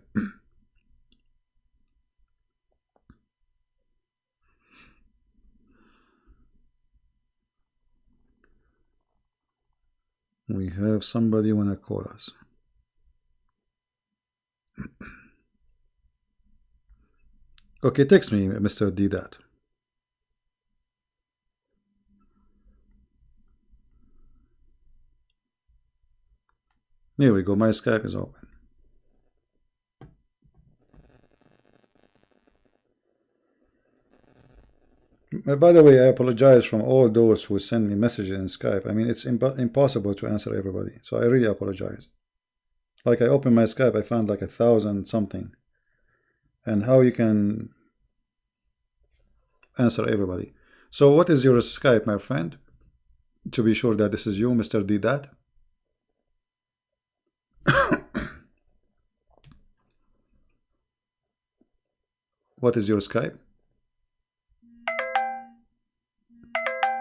We have somebody wanna call us. Okay, text me, Mr. D that. Here we go, my Skype is open. By the way, I apologize from all those who send me messages in Skype. I mean, it's impossible to answer everybody, so I really apologize. Like, I opened my Skype, I found like 1,000 something. And how you can answer everybody. So what is your Skype, my friend? To be sure that this is you, Mr. D that. What is your Skype?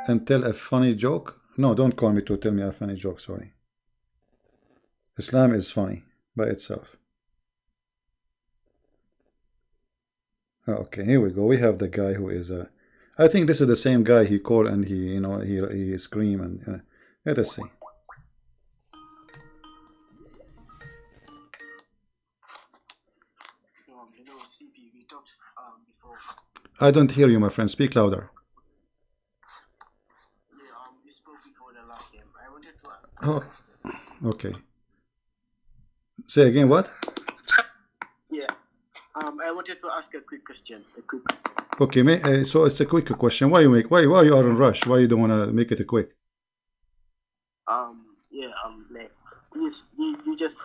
And tell a funny joke? No, don't call me to tell me a funny joke, sorry. Islam is funny by itself. Okay, here we go. We have the guy who is I think this is the same guy he called and he, you know, he scream and let us see. I don't hear you, my friend. Speak louder. We spoke before the last game. I wanted to. Oh, okay. Say again, what? Yeah. I wanted to ask a quick question. Okay, so it's a quick question. Why you are in rush? Why you don't want to make it a quick? Yeah. Like, you just.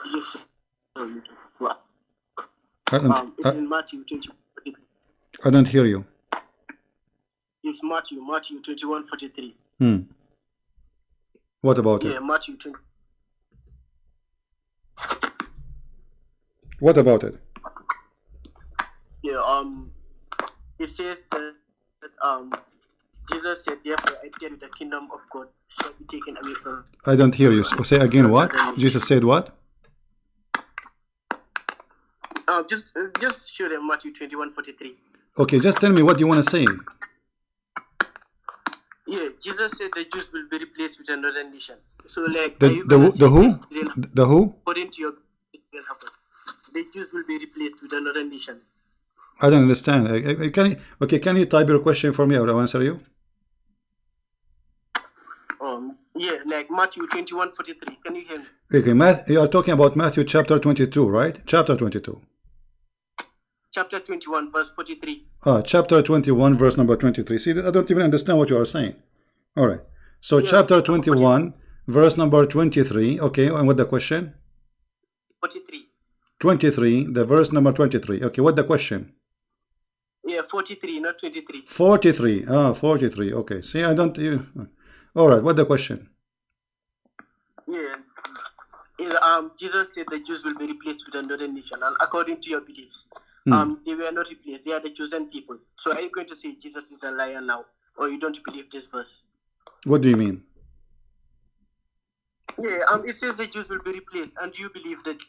Well, it's in Matthew 21. I don't hear you. It's Matthew 21:43. What about it? Yeah, Matthew 20. What about it? Yeah, it says that Jesus said, therefore I tell you the kingdom of God shall be taken away from. I don't hear you. So say again what? Jesus said what? Just show them Matthew 21:43. Okay, just tell me what you want to say. Yeah, Jesus said the Jews will be replaced with another nation. So like the who? The who? According to your, it will happen. The Jews will be replaced with another nation. I don't understand. Can you type your question for me? I will answer you. Yeah, like Matthew 21:43. Can you hear me? Okay, you are talking about Matthew chapter 22, right? Chapter 22. Chapter 21, verse 43. Chapter 21, verse number 23. See, I don't even understand what you are saying. All right. So, yeah, chapter 21, verse number 23. Okay, and what the question? 43. 23, the verse number 23. Okay, what the question? Yeah, 43, not 23. 43. 43. Okay. See, I don't... All right, what the question? Yeah. Jesus said the Jews will be replaced with another nation, and according to your beliefs, they were not replaced. They are the chosen people. So are you going to say Jesus is a liar now, or you don't believe this verse? What do you mean? Yeah, it says the Jews will be replaced, and you believe that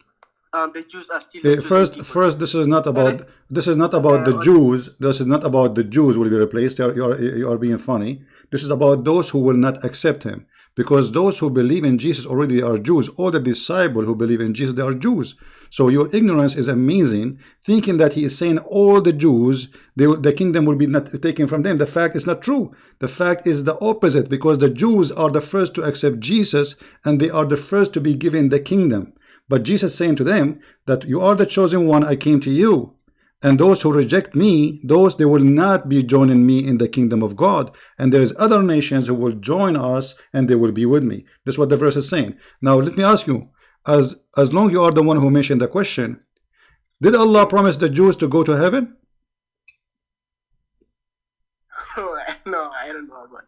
the Jews are still first this is not about the Jews. This is not about the Jews will be replaced. You are being funny. This is about those who will not accept him, because those who believe in Jesus already are Jews. All the disciples who believe in Jesus, they are Jews. So your ignorance is amazing, thinking that he is saying all the Jews, the kingdom will be not taken from them. The fact is not true. The fact is the opposite, because the Jews are the first to accept Jesus, and they are the first to be given the kingdom. But Jesus saying to them that you are the chosen one, I came to you. And those who reject me, they will not be joining me in the kingdom of God. And there is other nations who will join us and they will be with me. That's what the verse is saying. Now let me ask you, as long you are the one who mentioned the question, did Allah promise the Jews to go to heaven? No, I don't know about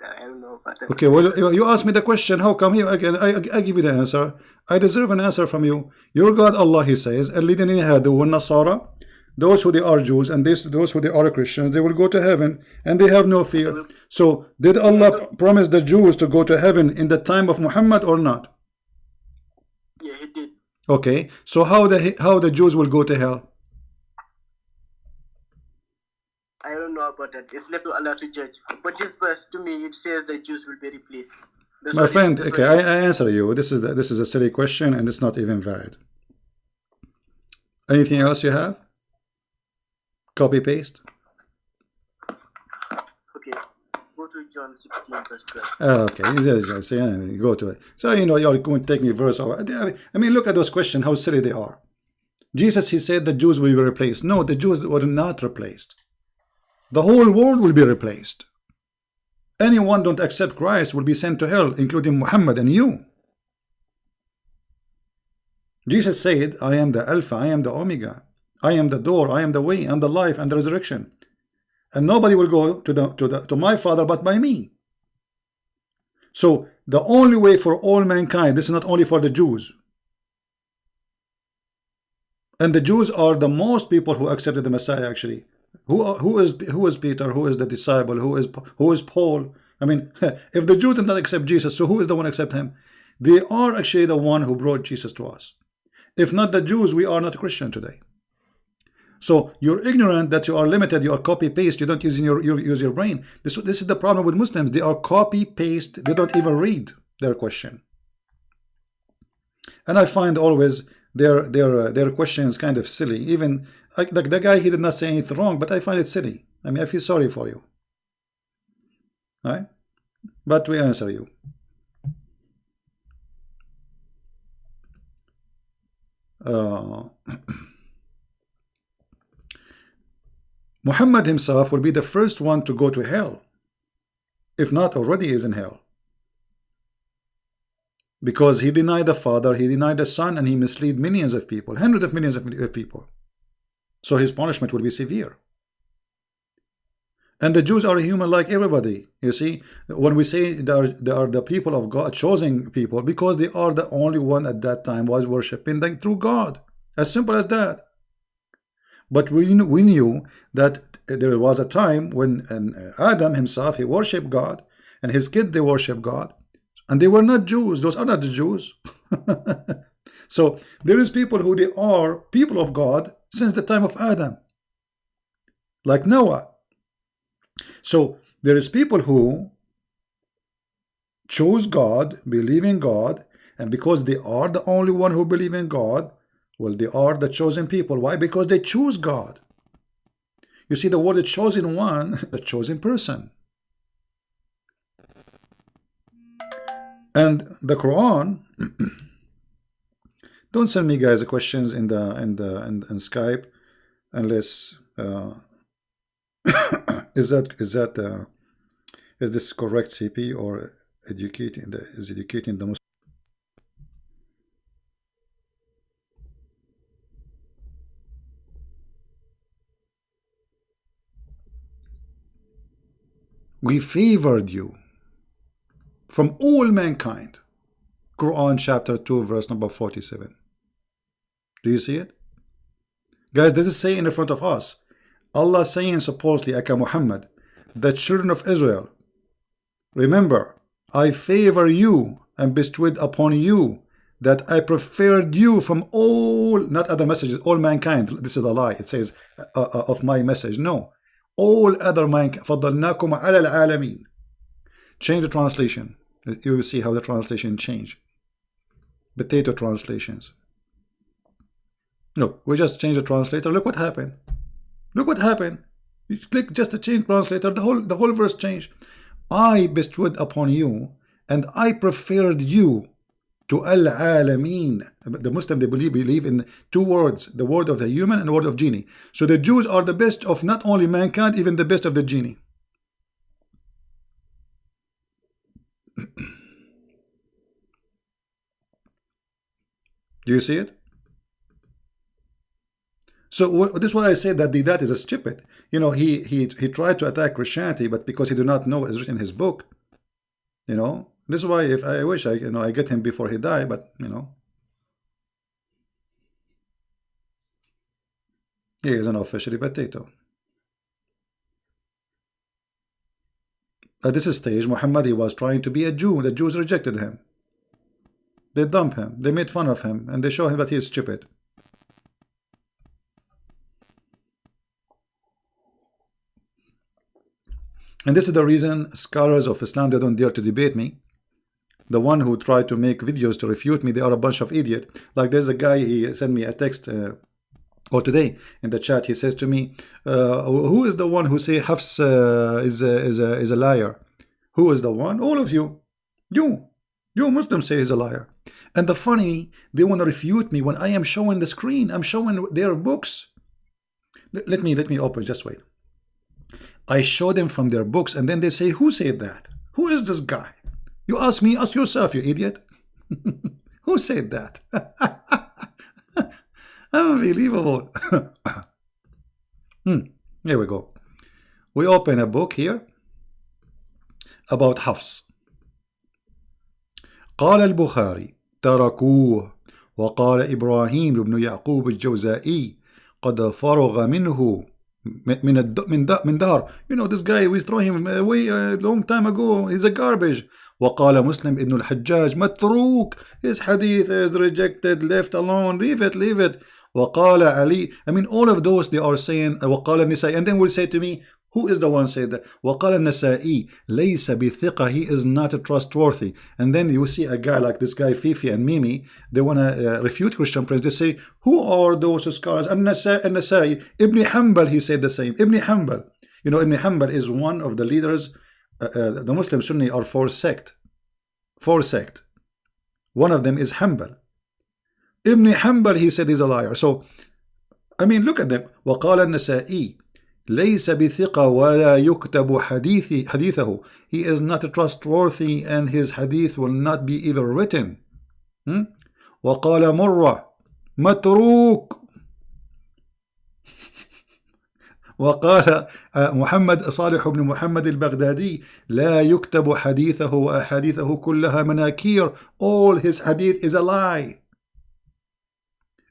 that. Okay, well, you asked me the question. How come here again? I give you the answer. I deserve an answer from you. Your God, Allah, he says, الَّذِينَ هَادُوا وَالنَّصَارَى, those who they are Jews and those who they are Christians, they will go to heaven and they have no fear. So, did Allah promise the Jews to go to heaven in the time of Muhammad or not? Yeah, he did. Okay, so how the Jews will go to hell? I don't know about that. It's left to Allah to judge. But this verse, to me, it says the Jews will be replaced. That's My what friend, that's okay, what I answer you. This is a silly question and it's not even valid. Anything else you have? Copy paste. Okay. Go to John 16 verse 12. Okay, so yeah, go to it. So you know you're going to take me verse over. I mean, look at those questions, how silly they are. Jesus, he said the Jews will be replaced. No, the Jews were not replaced. The whole world will be replaced. Anyone don't accept Christ will be sent to hell, including Muhammad and you. Jesus said, I am the Alpha, I am the Omega, I am the door, I am the way, I am the life and the resurrection. And nobody will go to my Father but by me. So the only way for all mankind, this is not only for the Jews. And the Jews are the most people who accepted the Messiah actually. Who is Peter? Who is the disciple? Who is Paul? I mean, if the Jews did not accept Jesus, so who is the one accept him? They are actually the one who brought Jesus to us. If not the Jews, we are not Christian today. So you're ignorant that you are limited. You are copy paste. You don't use your brain. This is the problem with Muslims. They are copy paste. They don't even read their question. And I find always their questions kind of silly. Even like the guy, he did not say anything wrong, but I find it silly. I mean, I feel sorry for you. All right? But we answer you. Muhammad himself will be the first one to go to hell, if not already is in hell, because he denied the Father, he denied the Son, and he misled millions of people, hundreds of millions of people. So his punishment will be severe. And the Jews are human like everybody. You see, when we say they are the people of God, chosen people, because they are the only one at that time was worshiping the true God. As simple as that. But we knew that there was a time when Adam himself, he worshipped God, and his kids, they worship God, and they were not Jews. Those are not the Jews. So there is people who they are people of God since the time of Adam, like Noah. So there is people who choose God, believe in God, and because they are the only one who believe in God, well, they are the chosen people. Why? Because they choose God. You see, the word the chosen one, the chosen person. And the Quran, don't send me guys the questions in Skype unless is this correct CP or educating the Muslim? We favored you from all mankind. Quran chapter 2 verse number 47. Do you see it? Guys, this is saying in front of us. Allah saying supposedly, Aka Muhammad, the children of Israel, remember, I favor you and bestowed upon you that I preferred you from all, not other messages, all mankind. This is a lie. It says of my message. No. All other mankind. فَضَّلْنَاكُمْ عَلَى الْعَالَمِينَ. Change the translation. You will see how the translation change. Potato translations. Look, we just changed the translator. Look what happened. Look what happened. You click just to change translator. The whole verse changed. I bestowed upon you, and I preferred you to al-alameen. The Muslim, they believe in two words, the word of the human and the word of genie. So the Jews are the best of not only mankind, even the best of the genie. Do you see it? So this is why I say that that is a stupid. You know, he tried to attack Christianity, but because he did not know it's written in his book. You know, this is why if I wish I get him before he died, but you know, he is an officially potato. At this stage, Muhammad, he was trying to be a Jew. The Jews rejected him. They dump him. They made fun of him, and they show him that he is stupid. And this is the reason scholars of Islam, they don't dare to debate me. The one who try to make videos to refute me, they are a bunch of idiots. Like there's a guy, he sent me a text or today in the chat. He says to me, who is the one who say Hafs is a liar? Who is the one? All of you. You Muslims say he's a liar. And the funny, they want to refute me when I am showing the screen. I'm showing their books. Let me open, just wait. I show them from their books, and then they say, who said that? Who is this guy? You ask me, ask yourself, you idiot. Who said that? Unbelievable. Here we go. We open a book here about Hafs. قال البخاري تركوه وقال إبراهيم بن يعقوب الجوزائي قد فرغ منه من دهر. You know, this guy, we throw him away a long time ago. He's a garbage. وقال مسلم ابن الحجاج متروك. His hadith is rejected, left alone. Leave it. وقال علي. I mean, all of those, they are saying وقال النسائي. And then will say to me, who is the one said that? وقال النسائي ليس بثقة. He is not trustworthy. And then you see a guy like this guy Fifi and Mimi, they want to refute Christian Prince. They say, who are those scholars? النسائي. Ibn Hanbal, he said the same. Ibn Hanbal. You know, Ibn Hanbal is one of the leaders. The Muslim Sunni are four sect. One of them is Hanbal. Ibn Hanbal, he said, is a liar. So, I mean, look at them. وقال النسائي ليس بثقة ولا يكتب حديثه. He is not trustworthy, and his hadith will not be even written. وقال مرة متروك. وقال محمد صالح بن محمد البغدادي لا يكتب حديثه وأحاديثه كلها مناكير. All his hadith is a lie.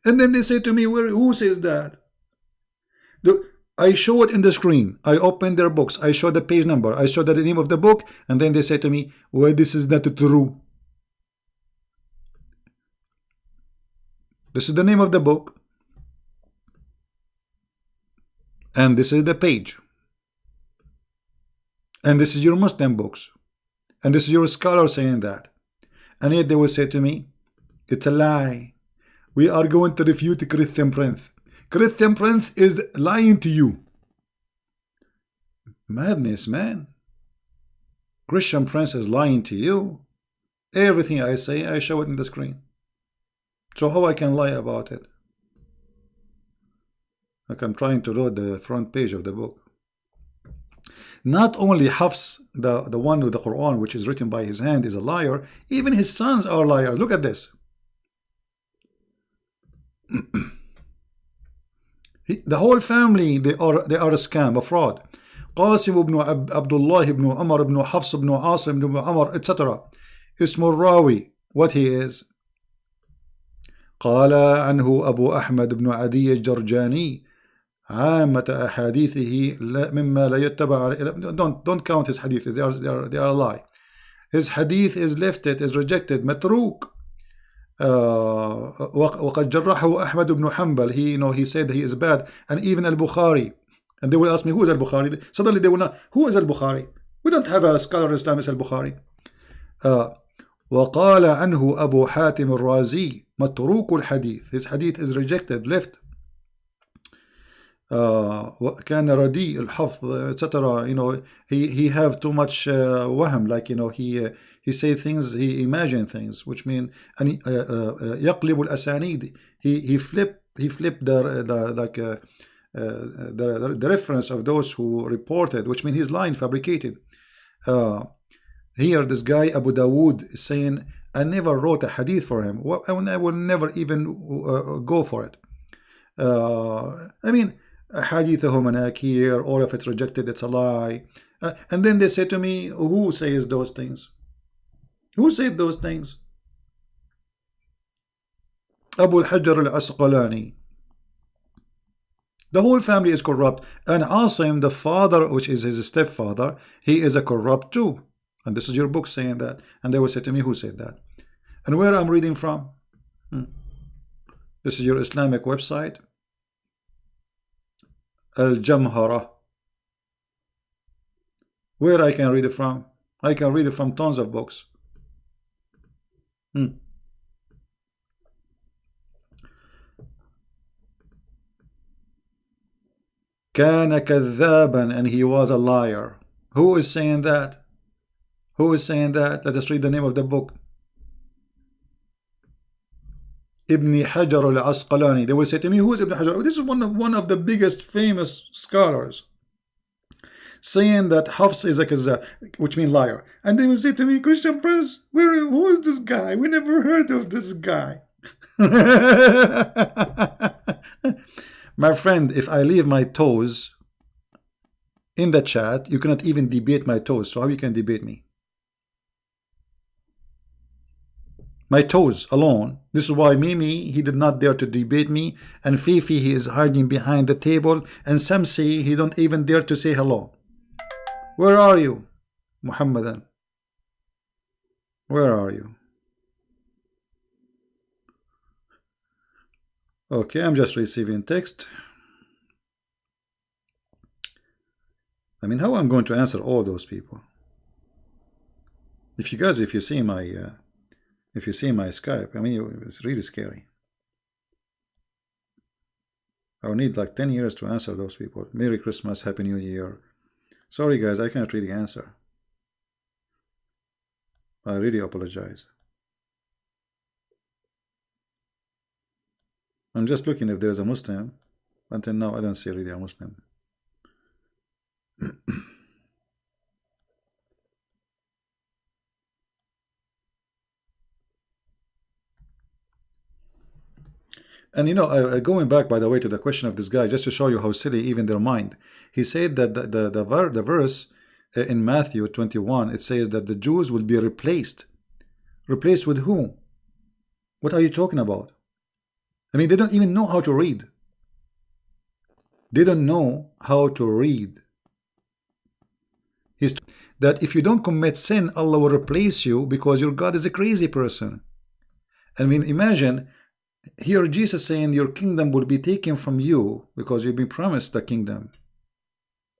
And then they say to me, who says that? I show it in the screen. I open their books. I show the page number. I show the name of the book. And then they say to me, well, this is not true. This is the name of the book. And this is the page. And this is your Muslim books. And this is your scholar saying that. And yet they will say to me, it's a lie. We are going to refute Christian Prince. Christian Prince is lying to you. Madness, man. Christian Prince is lying to you. Everything I say, I show it in the screen. So how I can lie about it? Like I'm trying to load the front page of the book. Not only Hafs, the one with the Quran, which is written by his hand, is a liar, even his sons are liars. Look at this. The whole family, they are a scam, a fraud. Qasim ibn Abdullah ibn Umar ibn Hafs ibn Asim ibn Umar, etc. Ismul Rawi, what he is. قال عنه أبو أحمد بن عدي الجرجاني عامة أحاديثه مما لا يتبع. Don't count his hadith. They are a lie. His hadith is lifted, is rejected, متروك. وقد جرحه أحمد بن حنبل. He said that he is bad. And even al-Bukhari. And they will ask me, who is al-Bukhari? Suddenly they will not, who is al-Bukhari? We don't have a scholar in Islam as al-Bukhari. وقال عنه أبو حاتم الرازي متروك الحديث. His hadith is rejected, left. كان رديء الحفظ, etc. He have too much wahm, like he say things, he imagine things, which mean and يقلب الأسانيد. He flip the reference of those who reported, which mean he's lying, fabricated. Here this guy Abu Dawood is saying, I never wrote a hadith for him. I will never even go for it. I mean, hadithahu manakir, all of it rejected, it's a lie. And then they say to me, who says those things? Who said those things? Abu al-Hajjar al-Asqalani. The whole family is corrupt. And Asim, the father, which is his stepfather, he is a corrupt too. And this is your book saying that. And they will say to me, who said that? And where I'm reading from? This is your Islamic website, Al Jamhara. Where I can read it from? I can read it from tons of books. كان كذابا, and he was a liar. Who is saying that? Who is saying that? Let us read the name of the book. Ibn Hajar al-Asqalani. They will say to me, who is Ibn Hajar? This is one of the biggest famous scholars, saying that Hafs is a kazzab, which means liar. And they will say to me, Christian Prince, who is this guy? We never heard of this guy. My friend, if I leave my toes in the chat, you cannot even debate my toes. So how you can debate me? My toes alone. This is why Mimi, he did not dare to debate me, and Fifi, he is hiding behind the table, and Samsi, he don't even dare to say hello. Where are you, Muhammadan? Where are you? Okay, I'm just receiving text. I mean, how I'm going to answer all those people? If you guys, if you see my Skype, I mean, it's really scary. I'll need like 10 years to answer those people. Merry Christmas, Happy New Year. Sorry guys, I cannot really answer. I really apologize. I'm just looking if there's a Muslim. Until now, I don't see really a Muslim. And you know, going back, by the way, to the question of this guy, just to show you how silly even their mind. He said that the verse in Matthew 21, it says that the Jews will be replaced. Replaced with who? What are you talking about? I mean, they don't even know how to read. They don't know how to read. That if you don't commit sin, Allah will replace you because your God is a crazy person. I mean, imagine here Jesus saying your kingdom will be taken from you because you've been promised the kingdom,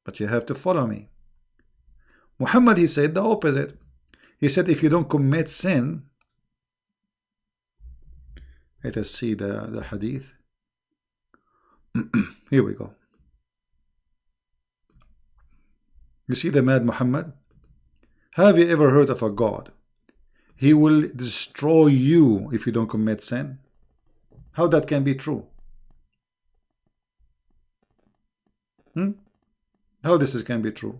but you have to follow me. Muhammad, he said the opposite. He said if you don't commit sin, let us see the hadith. Here we go. You see the mad Muhammad? Have you ever heard of a God? He will destroy you if you don't commit sin. How that can be true? How this can be true?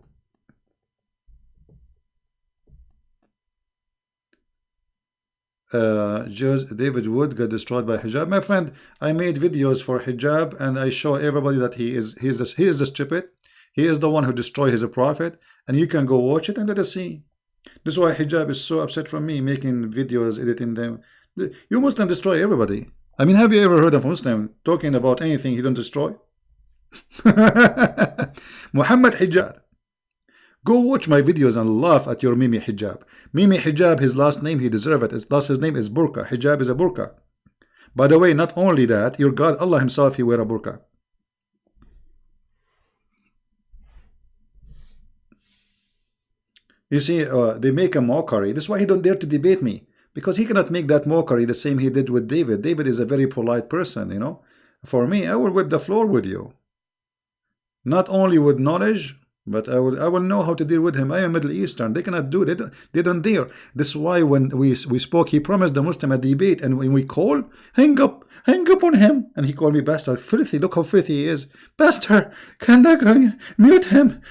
David Wood got destroyed by hijab. My friend, I made videos for hijab and I show everybody that he is the stupid. He is the one who destroyed his prophet, and you can go watch it and let us see. This is why hijab is so upset from me making videos, editing them. You Muslim destroy everybody. I mean, have you ever heard of a Muslim talking about anything he don't destroy? Muhammad hijab. Go watch my videos and laugh at your Mimi hijab. Mimi hijab, his last name, he deserves it. His name is burqa. Hijab is a burqa. By the way, not only that, your God, Allah himself, he wear a burqa. You see, they make a mockery. This is why he don't dare to debate me. Because he cannot make that mockery the same he did with David. David is a very polite person, you know. For me, I will whip the floor with you. Not only with knowledge, but I will know how to deal with him. I am Middle Eastern. They cannot do it. They don't dare. This is why when we spoke, he promised the Muslim a debate, and when we call, hang up on him. And he called me bastard. Filthy. Look how filthy he is. Bastard. Can that guy mute him?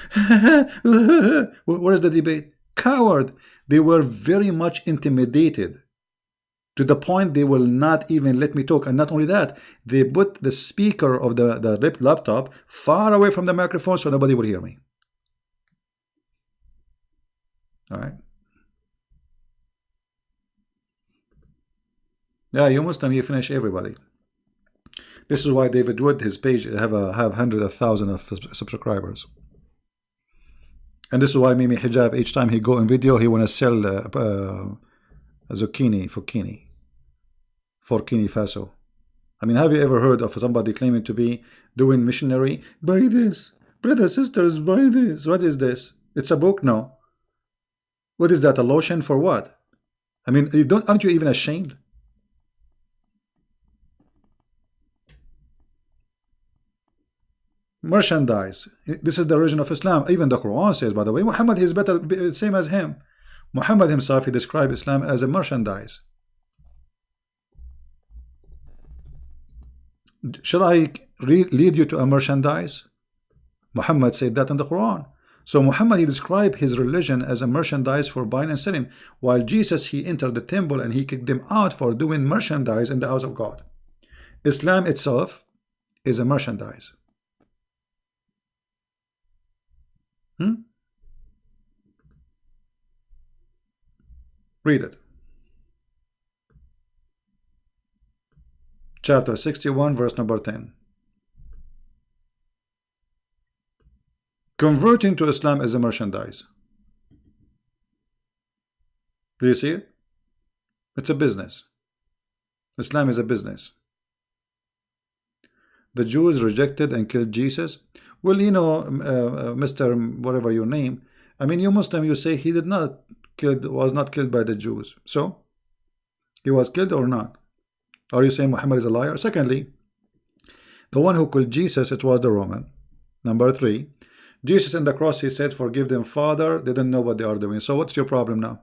Where is the debate? Coward. They were very much intimidated to the point they will not even let me talk. And not only that, they put the speaker of the laptop far away from the microphone so nobody will hear me. All right. Yeah, you Muslim, you finish everybody. This is why David Wood, his page have hundreds of thousands of subscribers. And this is why Mimi Hijab, each time he go in video, he want to sell zucchini, Fukini, Burkina Faso. I mean, have you ever heard of somebody claiming to be doing missionary? Buy this, brothers, sisters, buy this. What is this? It's a book? No. What is that? A lotion for what? I mean, aren't you even ashamed? Merchandise. This is the origin of Islam. Even the Quran says, by the way, Muhammad is better, same as him. Muhammad himself, he described Islam as a merchandise. Shall I lead you to a merchandise? Muhammad said that in the Quran. So Muhammad, he described his religion as a merchandise for buying and selling, while Jesus, he entered the temple and he kicked them out for doing merchandise in the house of God. Islam itself is a merchandise. Read it. Chapter 61, verse number 10. Converting to Islam is a merchandise. Do you see it? It's a business. Islam is a business. The Jews rejected and killed Jesus. Well, you know, Mr. whatever your name, I mean, you Muslim, you say he was not killed by the Jews. So, he was killed or not? Are you saying Muhammad is a liar? Secondly, the one who killed Jesus, it was the Roman. Number 3, Jesus on the cross, he said, forgive them, Father. They don't know what they are doing. So what's your problem now?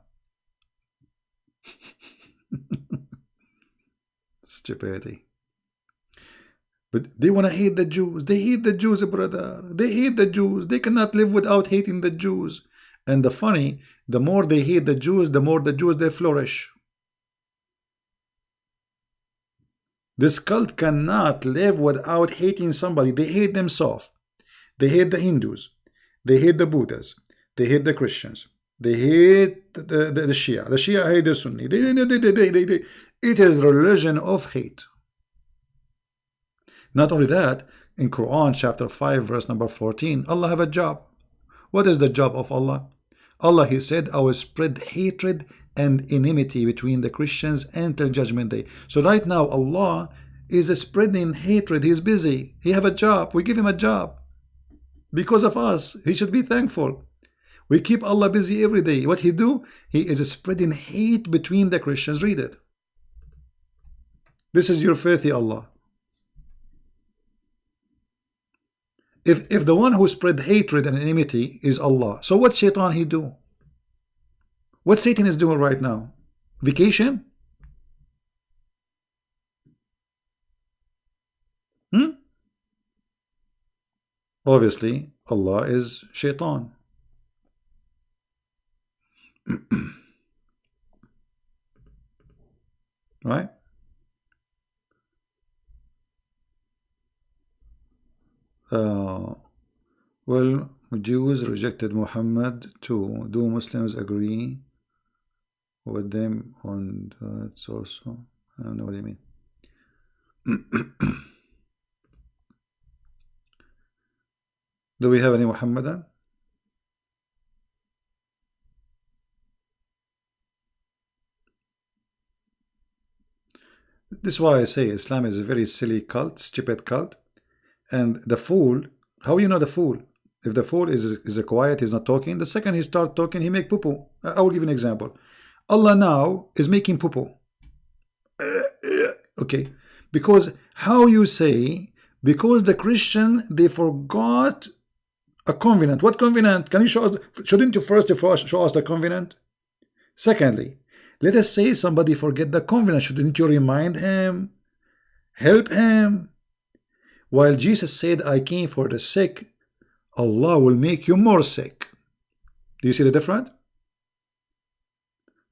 Stupidity. But they want to hate the Jews. They hate the Jews, brother. They hate the Jews. They cannot live without hating the Jews. And the funny, the more they hate the Jews, the more the Jews they flourish. This cult cannot live without hating somebody. They hate themselves. They hate the Hindus. They hate the Buddhas. They hate the Christians. They hate the Shia. The Shia hate the Sunni. It is religion of hate. Not only that, in Quran chapter 5 verse number 14, Allah have a job. What is the job of Allah? Allah, he said, I will spread hatred and enmity between the Christians until judgment day. So right now Allah is spreading hatred. He's busy. He have a job. We give him a job because of us. He should be thankful. We keep Allah busy every day. What he do? He is spreading hate between the Christians. Read it. This is your faithy Allah. If the one who spread hatred and enmity is Allah, so what shaitan he do? What Satan is doing right now? Vacation? Obviously, Allah is shaitan. Right? Well, Jews rejected Muhammad too. Do Muslims agree with them on that also? I don't know what you mean. Do we have any Muhammadan? This is why I say Islam is a very silly cult, stupid cult. And the fool, how you know the fool? If the fool is quiet, he's not talking. The second he start talking, he make poo-poo. I will give an example. Allah now is making poo-poo. Okay, because how you say, because the Christian, they forgot a covenant. What covenant? Can you show us? Shouldn't you first show us the covenant? Secondly, let us say somebody forget the covenant. Shouldn't you remind him? Help him? While Jesus said, I came for the sick, Allah will make you more sick. Do you see the difference?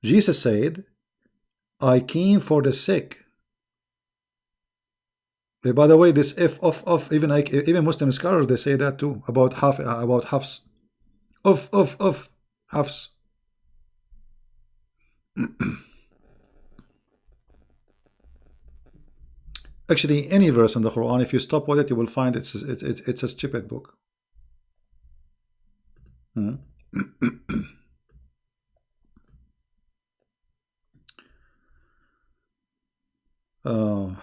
Jesus said, I came for the sick. By the way, this if of even Muslim scholars, they say that too about Hafs. Of Hafs. Actually, any verse in the Quran, if you stop with it, you will find it's a stupid book. Uh,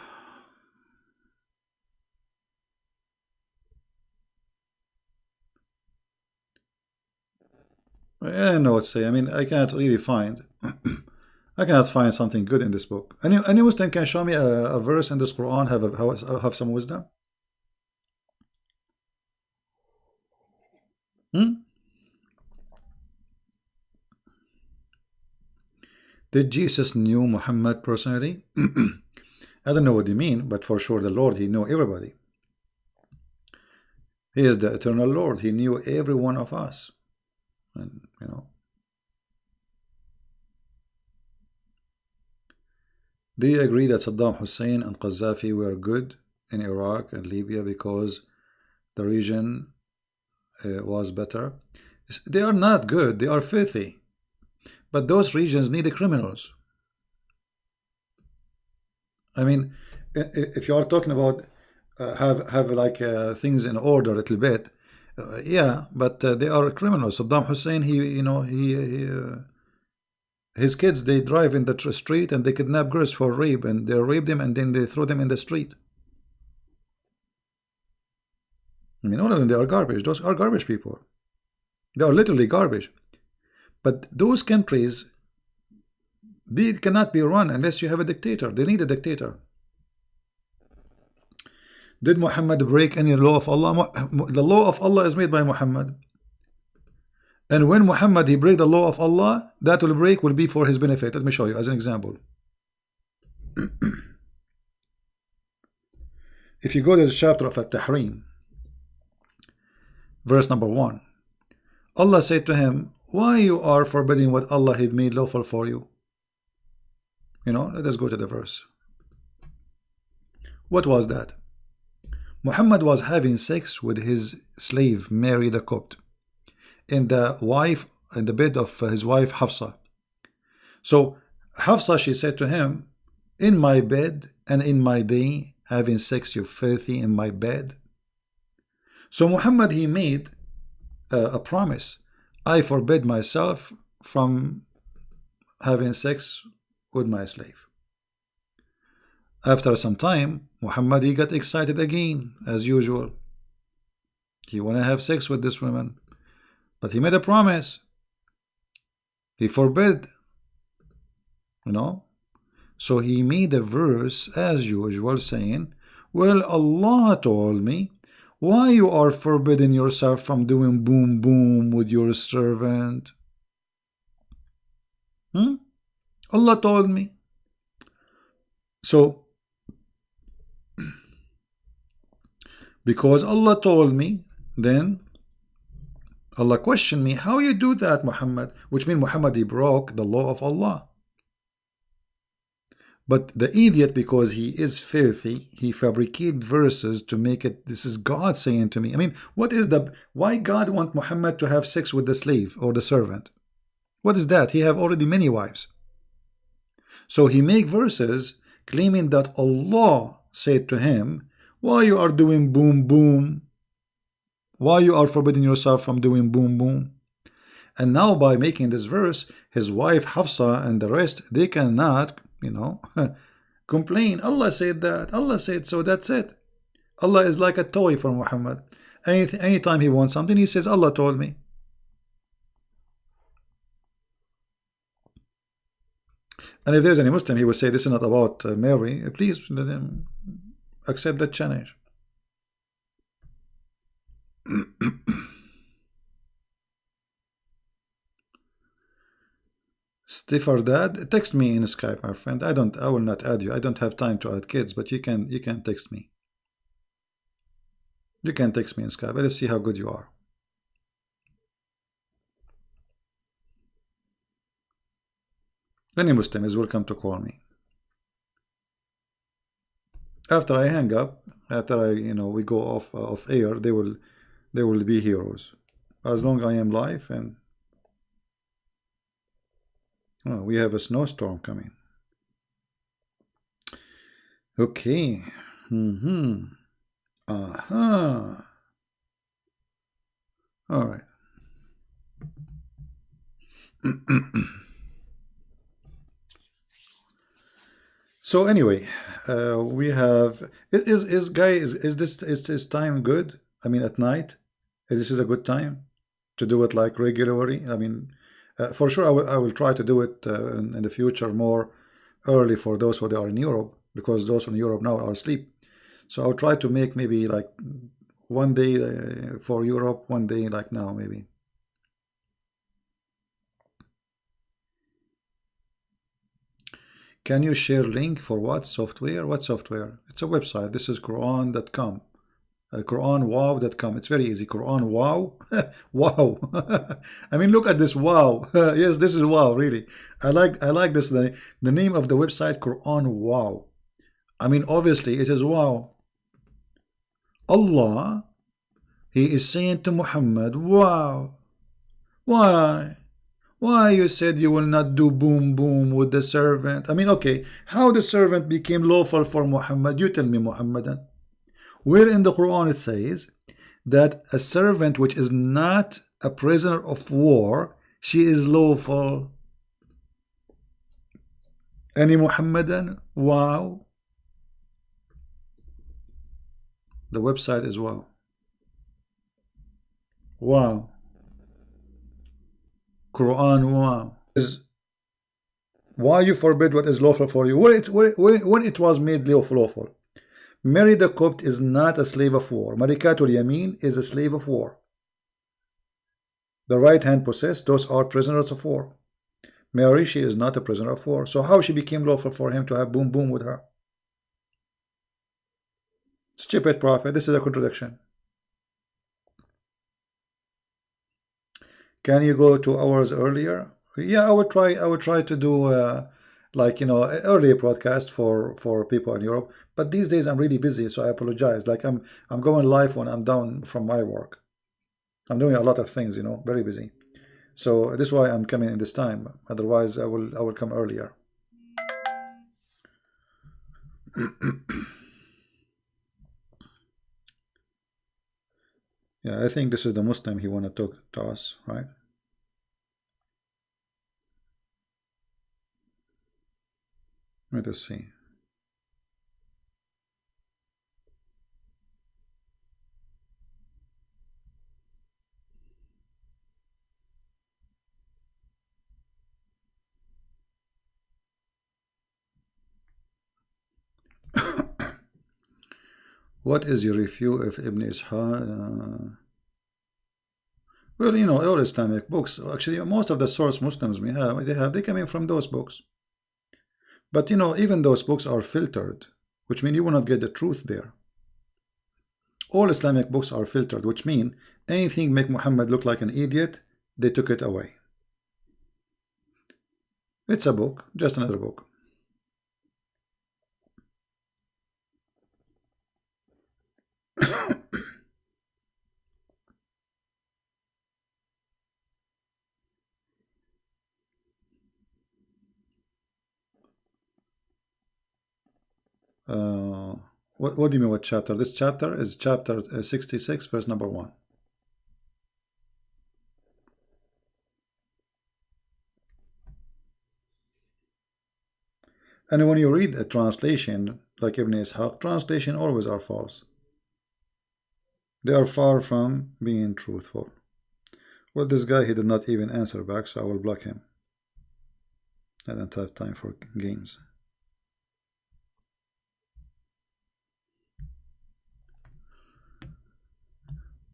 I don't know what to say. I mean, I cannot really find. I cannot find something good in this book. Any Muslim can show me a verse in this Quran have some wisdom. Did Jesus knew Muhammad personally? I don't know what you mean, but for sure the Lord, he knew everybody. He is the eternal Lord. He knew every one of us. And you know. Do you agree that Saddam Hussein and Qaddafi were good in Iraq and Libya because the region was better? They are not good. They are filthy. But those regions need the criminals. I mean, if you are talking about have like things in order a little bit, yeah, but they are criminals. Saddam Hussein, his kids, they drive in the street and they kidnap girls for rape, and they rape them and then they throw them in the street. I mean, all of them, they are garbage. Those are garbage people. They are literally garbage. But those countries, they cannot be run unless you have a dictator. They need a dictator. Did Muhammad break any law of Allah? The law of Allah is made by Muhammad. And when Muhammad he break the law of Allah, that will be for his benefit. Let me show you as an example. If you go to the chapter of At-Tahrim, verse number 1, Allah said to him, why you are forbidding what Allah had made lawful for you? You know, let us go to the verse. What was that? Muhammad was having sex with his slave Mary the Copt in the bed of his wife Hafsa. So Hafsa, she said to him, in my bed and in my day having sex, you filthy, in my bed. So Muhammad, he made a promise. I forbid myself from having sex with my slave. After some time, Muhammad, he got excited again, as usual. He want to have sex with this woman, but he made a promise. He forbid, you know. So he made a verse, as usual, saying, well, Allah told me, why you are forbidding yourself from doing boom boom with your servant? Allah told me. So, because Allah told me, then Allah questioned me, how you do that, Muhammad? Which means Muhammad, he broke the law of Allah. But the idiot, because he is filthy, he fabricated verses to make it, this is God saying to me. I mean, why God want Muhammad to have sex with the slave or the servant? What is that? He have already many wives. So he make verses claiming that Allah said to him, why you are doing boom boom? Why you are forbidding yourself from doing boom boom? And now by making this verse, his wife Hafsa and the rest, they cannot, you know, complain. Allah said that. Allah said so. That's it. Allah is like a toy for Muhammad. Anytime he wants something, he says, Allah told me. And if there's any Muslim, he will say, this is not about Mary. Please let him accept that challenge. Stiffer Dad, text me in Skype, my friend. I will not add you. I don't have time to add kids, but you can text me. You can text me in Skype. Let's see how good you are. Any Muslim is welcome to call me. After I hang up, after we go off air, they will be heroes. As long as I am live, and we have a snowstorm coming. Okay. Aha. All right. So anyway, we have is guy is this time good? I mean, at night, this is a good time to do it like regularly. I mean, for sure, I will try to do it in the future more early for those who are in Europe, because those in Europe now are asleep. So I'll try to make maybe like one day for Europe, one day like now maybe. Can you share link for what software? What software? It's a website. This is qur'an.com. Qur'anWow.com. It's very easy. Qur'an wow. Wow. I mean, look at this wow. Yes, this is wow, really. I like this. The name of the website, Qur'an wow. I mean, obviously it is wow. Allah, he is saying to Muhammad, wow. Why? Why you said you will not do boom boom with the servant? I mean, okay, how the servant became lawful for Muhammad? You tell me, Muhammadan. Where in the Quran it says that a servant which is not a prisoner of war, she is lawful? Any Muhammadan? Wow. The website is wow. Wow. Quran wow. Is why you forbid what is lawful for you? When it was made lawful. Mary the Copt is not a slave of war. Marikatul Yamin is a slave of war. The right hand possessed, those are prisoners of war. Mary, she is not a prisoner of war. So how she became lawful for him to have boom boom with her? Stupid prophet. This is a contradiction. Can you go 2 hours earlier? Yeah, I would try to do like, you know, earlier broadcast for people in Europe. But these days I'm really busy, so I apologize. Like I'm going live when I'm done from my work. I'm doing a lot of things, you know, very busy. So this is why I'm coming in this time. Otherwise I will come earlier. Yeah, I think this is the Muslim he want to talk to us, right? Let us see. What is your review of Ibn Ishaq? Well, you know, all Islamic books, actually most of the source Muslims we have, they come in from those books. But you know, even those books are filtered, which means you will not get the truth there. All Islamic books are filtered, which means anything make Muhammad look like an idiot, they took it away. It's a book, just another book. What do you mean what chapter? This chapter is chapter 66, verse number 1. And when you read a translation like Ibn Ishaq, translation always are false. They are far from being truthful. Well, this guy, he did not even answer back, so I will block him. I don't have time for games.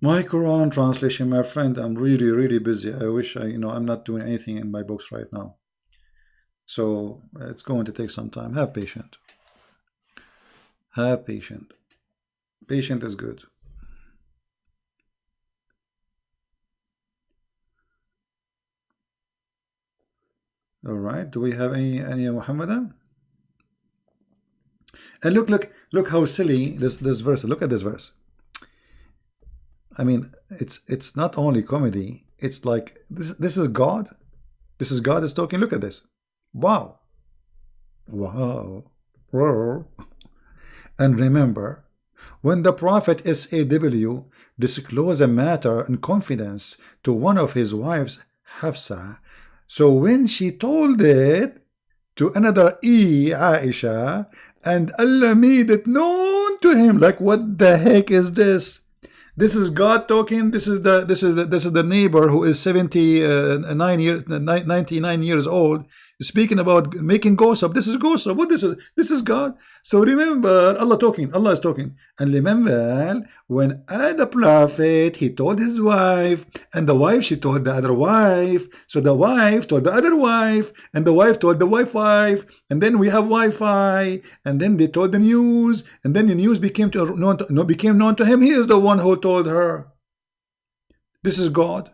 My Quran translation, my friend, I'm really busy. I wish I'm not doing anything in my books right now. So it's going to take some time. Have patience. Have patience. Patient is good. All right. Do we have any Muhammadan? And look how silly this verse. Look at this verse. I mean, it's not only comedy. It's like this is God. This is God is talking. Look at this. Wow. Wow. And remember, when the Prophet SAW disclosed a matter in confidence to one of his wives, Hafsa, so when she told it to another Aisha, and Allah made it known to him. Like, what the heck is this? This is God talking. This is the neighbor who is 99 years old, speaking about making gossip. This is gossip. What this is? This is God. So remember, Allah talking. Allah is talking. And remember when the prophet, he told his wife, and the wife, she told the other wife. So the wife told the other wife, and the wife told the wife, and then we have Wi-Fi, and then they told the news, and then the news became known to him. He is the one who told her. This is God.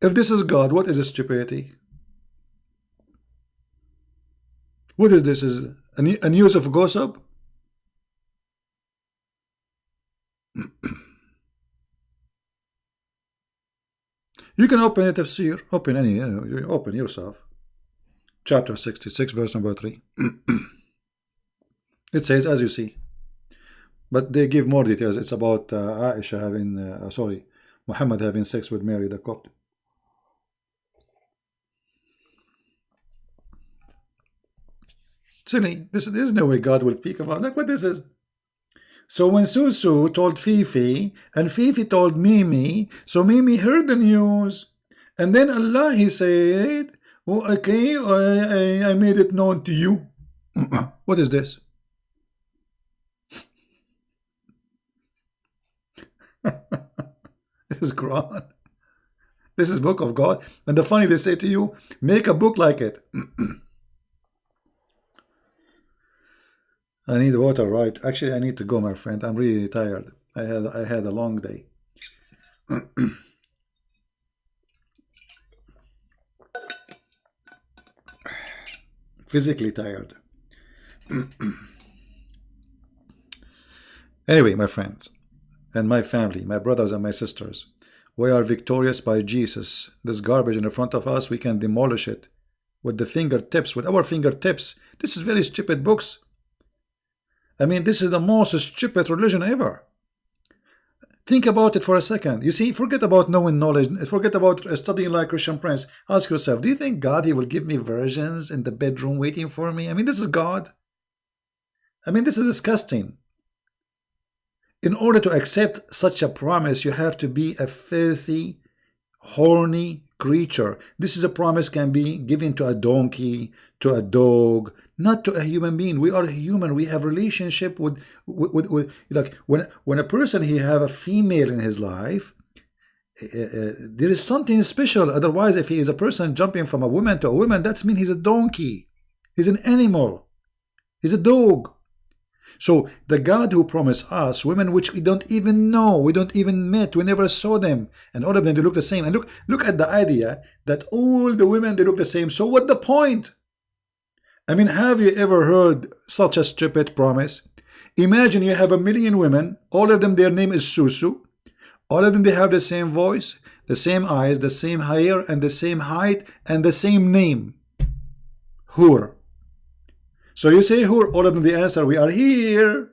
If this is God, what is a stupidity? What is this? Is a news of gossip? You can open it, tafsir. Open any, you open yourself. Chapter 66, verse number 3. It says, as you see. But they give more details. It's about Aisha having, Muhammad having sex with Mary the Copt. Silly. There's no way God will speak about. Look what this is. So when Susu told Fifi, and Fifi told Mimi, so Mimi heard the news, and then Allah, he said, oh, okay, I made it known to you. What is this? This is Quran. This is book of God. And the funny, they say to you, make a book like it. I need water, right? Actually, I need to go, my friend. I'm really tired. I had a long day. Physically tired. Anyway, my friends, and my family, my brothers and my sisters, we are victorious by Jesus. This garbage in the front of us, we can demolish it with the fingertips, with our fingertips. This is very stupid books. I mean, this is the most stupid religion ever. Think about it for a second. You see, forget about knowing knowledge. Forget about studying like Christian Prince. Ask yourself, do you think God, he will give me virgins in the bedroom waiting for me? I mean, this is God. I mean, this is disgusting. In order to accept such a promise, you have to be a filthy, horny creature. This is a promise can be given to a donkey, to a dog, not to a human being. We are human. We have relationship with like when a person he have a female in his life, there is something special. Otherwise, if he is a person jumping from a woman to a woman, that means he's a donkey. He's an animal. He's a dog. So the God who promised us women which we don't even know, we don't even met, we never saw them, and all of them they look the same. And look at the idea that all the women they look the same. So what the point? I mean, have you ever heard such a stupid promise? Imagine you have 1 million women, all of them their name is Susu, all of them they have the same voice, the same eyes, the same hair, and the same height, and the same name, Hur. So you say Hur, all of them the answer, we are here.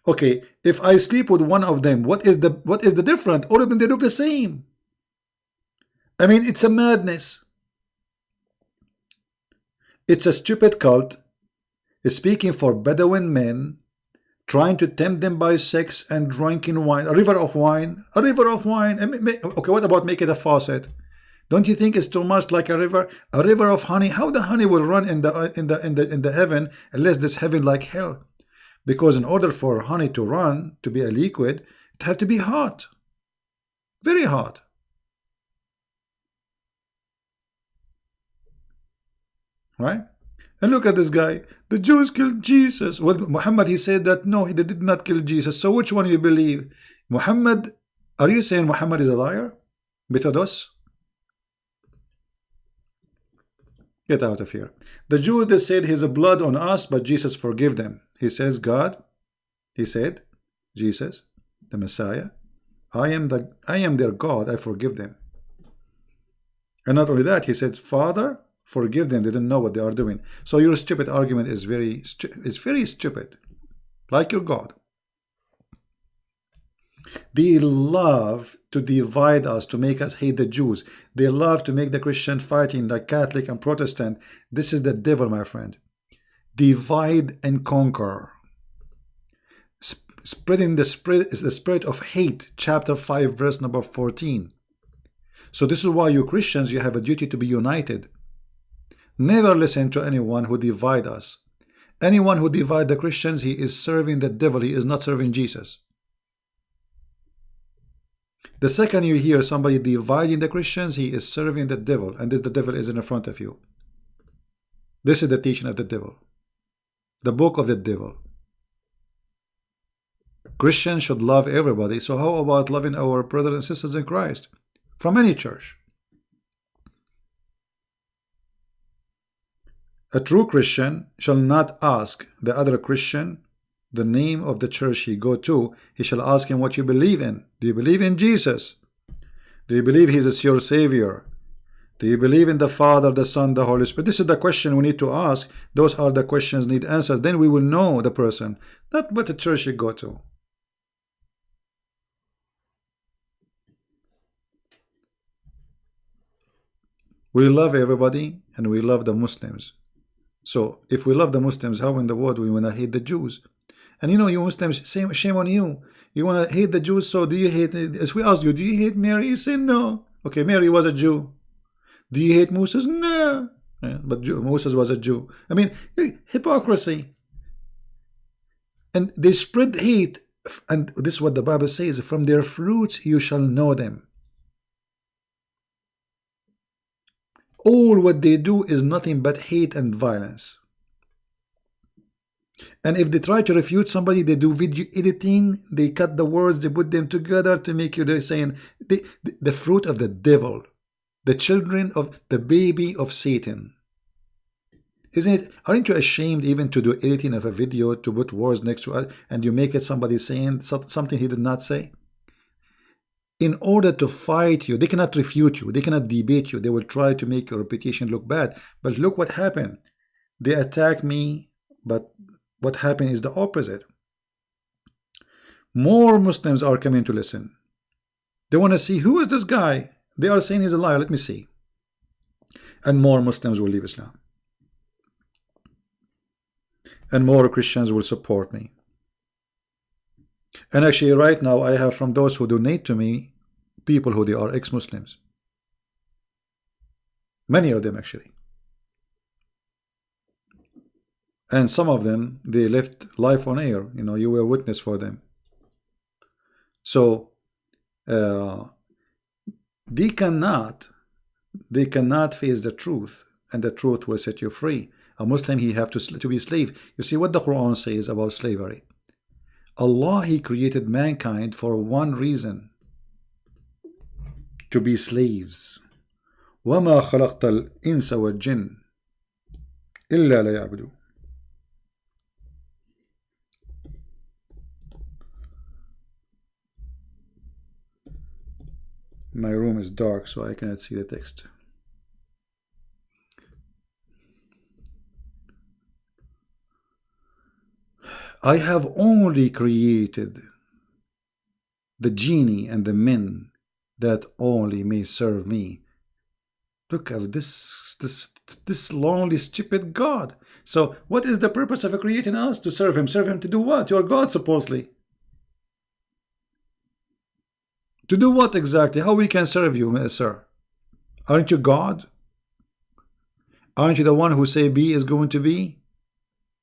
Okay, if I sleep with one of them, what is the difference? All of them they look the same. I mean, it's a madness. It's a stupid cult speaking for Bedouin men, trying to tempt them by sex and drinking wine. A river of wine. A river of wine. Okay, what about make it a faucet? Don't you think it's too much like a river? A river of honey. How the honey will run in the heaven unless this heaven like hell? Because in order for honey to run, to be a liquid, it has to be hot. Very hot. Right? And look at this guy. The Jews killed Jesus. Well, Muhammad, he said that no, he did not kill Jesus. So which one you believe? Muhammad, are you saying Muhammad is a liar? Methodos? Get out of here. The Jews, they said his blood on us, but Jesus forgive them. He says God, he said, Jesus, the Messiah, I am their God, I forgive them. And not only that, he says, Father, forgive them, they don't know what they are doing. So your stupid argument is very stupid, like your God. They love to divide us, to make us hate the Jews. They love to make the Christian fighting like Catholic and Protestant. This is the devil, my friend. Divide and conquer. Spreading the spirit of hate, chapter 5, verse number 14. So this is why you Christians, you have a duty to be united. Never listen to anyone who divide us. Anyone who divide the Christians, he is serving the devil. He is not serving Jesus. The second you hear somebody dividing the Christians, he is serving the devil, and the devil is in front of you. This is the teaching of the devil, the book of the devil. Christians should love everybody. So how about loving our brothers and sisters in Christ from any church? A true Christian shall not ask the other Christian the name of the church he go to. He shall ask him what you believe in. Do you believe in Jesus? Do you believe he is your Savior? Do you believe in the Father, the Son, the Holy Spirit? This is the question we need to ask. Those are the questions need answers. Then we will know the person, not what the church you go to. We love everybody and we love the Muslims. So if we love the Muslims, how in the world we want to hate the Jews? And you know, you Muslims, shame on you. You want to hate the Jews, so do you hate, as we ask you, do you hate Mary? You say no. Okay, Mary was a Jew. Do you hate Moses? No. Yeah, but Moses was a Jew. I mean, hypocrisy. And they spread hate, and this is what the Bible says, from their fruits you shall know them. All what they do is nothing but hate and violence. And if they try to refute somebody, they do video editing, they cut the words, they put them together to make you, they're saying the fruit of the devil, the children of the baby of Satan. Isn't it? Aren't you ashamed even to do editing of a video to put words next to it and you make it somebody saying something he did not say? In order to fight you, they cannot refute you, they cannot debate you, they will try to make your reputation look bad. But look what happened. They attack me, but what happened is the opposite. More Muslims are coming to listen. They want to see, who is this guy? They are saying he's a liar, let me see. And more Muslims will leave Islam. And more Christians will support me. And actually right now I have from those who donate to me people who they are ex-Muslims. Many of them actually. And some of them, they left life on air. You know, you were witness for them. So they cannot face the truth, and the truth will set you free. A Muslim, he have to be slave. You see what the Quran says about slavery. Allah, he created mankind for one reason, to be slaves. وَمَا خَلَقْتَ الْإِنسَ وَالْجِنَّ إِلَّا لَيَعْبُدُونَ. My room is dark, so I cannot see the text. I have only created the genie and the men that only may serve me. Look at this lonely, stupid God. So what is the purpose of creating us? To serve him. Serve him to do what? You are God, supposedly. To do what exactly? How we can serve you, sir? Aren't you God? Aren't you the one who say be is going to be?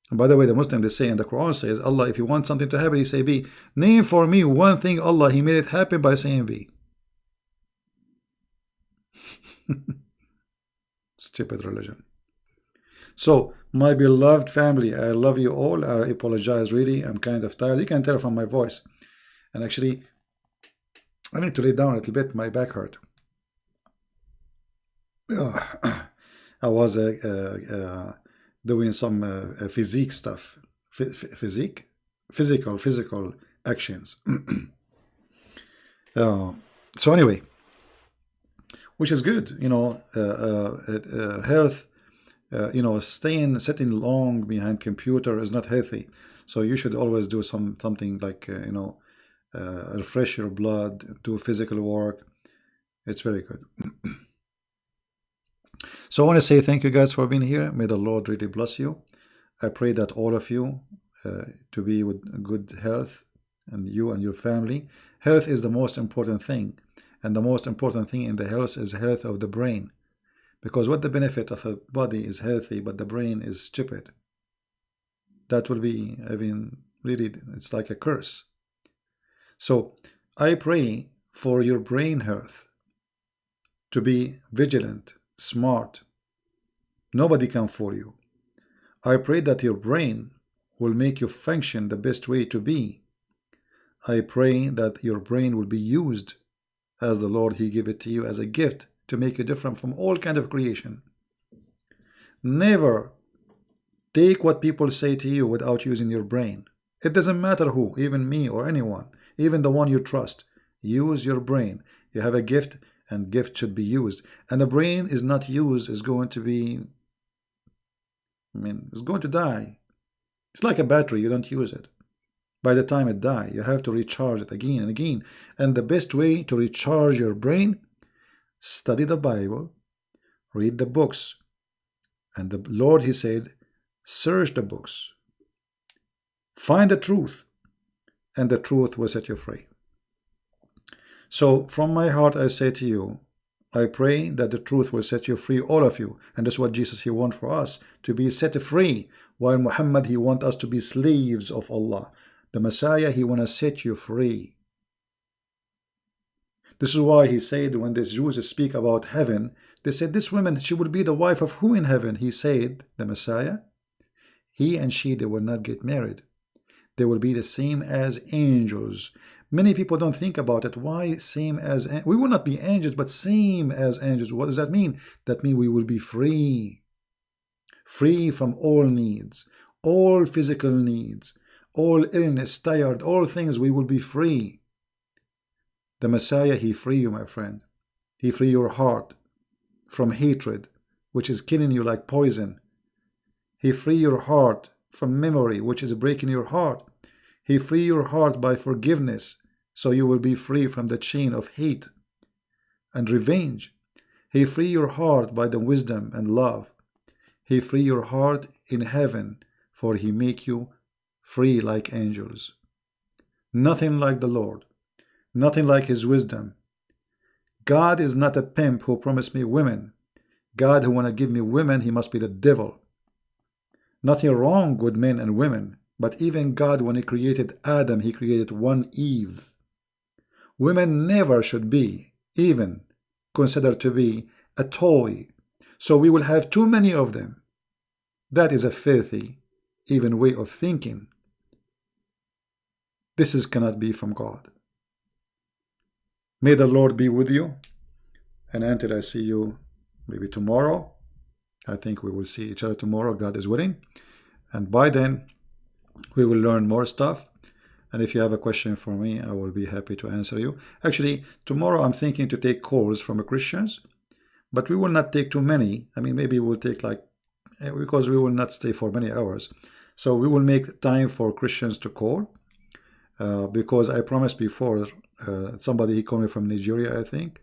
And by the way, the Muslim, they say, and the Quran says, Allah, if you want something to happen, he say be. Name for me one thing, Allah, he made it happen by saying be. Stupid religion. So, my beloved family, I love you all. I apologize, really. I'm kind of tired. You can tell from my voice. And actually, I need to lay down a little bit. My back hurt. I was doing some physique stuff. Physical actions. So anyway, which is good, you know, health, you know, sitting long behind computer is not healthy. So you should always do something like, you know, refresh your blood, do physical work. It's very good. So I want to say thank you guys for being here. May the Lord really bless you. I pray that all of you to be with good health, and you and your family. Health is the most important thing, and the most important thing in the health is health of the brain, because what the benefit of a body is healthy but the brain is stupid? That will be, I mean, really, it's like a curse. So I pray for your brain health, to be vigilant, smart. Nobody can fool you. I pray that your brain will make you function the best way to be. I pray that your brain will be used as the Lord He gave it to you as a gift to make you different from all kind of creation. Never take what people say to you without using your brain. It doesn't matter who, even me or anyone, even the one you trust. Use your brain. You have a gift, and gift should be used. And the brain is not used, is going to be, it's going to die. It's like a battery, you don't use it. By the time it dies, you have to recharge it again and again. And the best way to recharge your brain, study the Bible, read the books. And the Lord, He said, search the books. Find the truth, and the truth will set you free. So from my heart, I say to you, I pray that the truth will set you free, all of you. And that's what Jesus, He wants for us, to be set free. While Muhammad, he wants us to be slaves of Allah. The Messiah, He wants to set you free. This is why He said, when these Jews speak about heaven, they said, this woman, she will be the wife of who in heaven? He said, the Messiah, he and she, they will not get married. They will be the same as angels. Many people don't think about it. Why same as? We will not be angels, but same as angels. What does that mean? That means we will be free. Free from all needs, all physical needs, all illness, tired, all things, we will be free. The Messiah, He free you, my friend. He free your heart from hatred, which is killing you like poison. He free your heart from memory, which is breaking your heart. He free your heart by forgiveness, so you will be free from the chain of hate and revenge. He free your heart by the wisdom and love. He free your heart in heaven, for He make you free like angels. Nothing like the Lord, nothing like His wisdom. God is not a pimp who promised me women. God who want to give me women, he must be the devil. Nothing wrong with men and women, but even God, when He created Adam, He created one Eve. Women never should be even considered to be a toy. So we will have too many of them. That is a filthy, even way of thinking. This cannot be from God. May the Lord be with you. And until I see you maybe tomorrow, I think we will see each other tomorrow, God is willing. And by then, we will learn more stuff. And if you have a question for me, I will be happy to answer you. Actually, tomorrow I'm thinking to take calls from Christians, but we will not take too many. I mean, maybe we'll take like, because we will not stay for many hours. So we will make time for Christians to call, because I promised before, somebody, he called me from Nigeria, I think.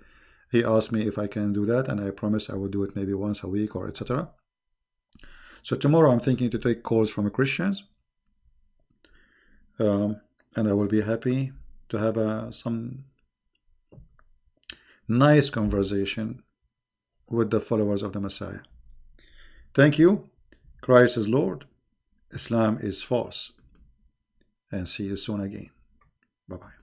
He asked me if I can do that, and I promised I will do it maybe once a week or etc. So tomorrow I'm thinking to take calls from Christians, and I will be happy to have some nice conversation with the followers of the Messiah. Thank you. Christ is Lord. Islam is false. And see you soon again. Bye-bye.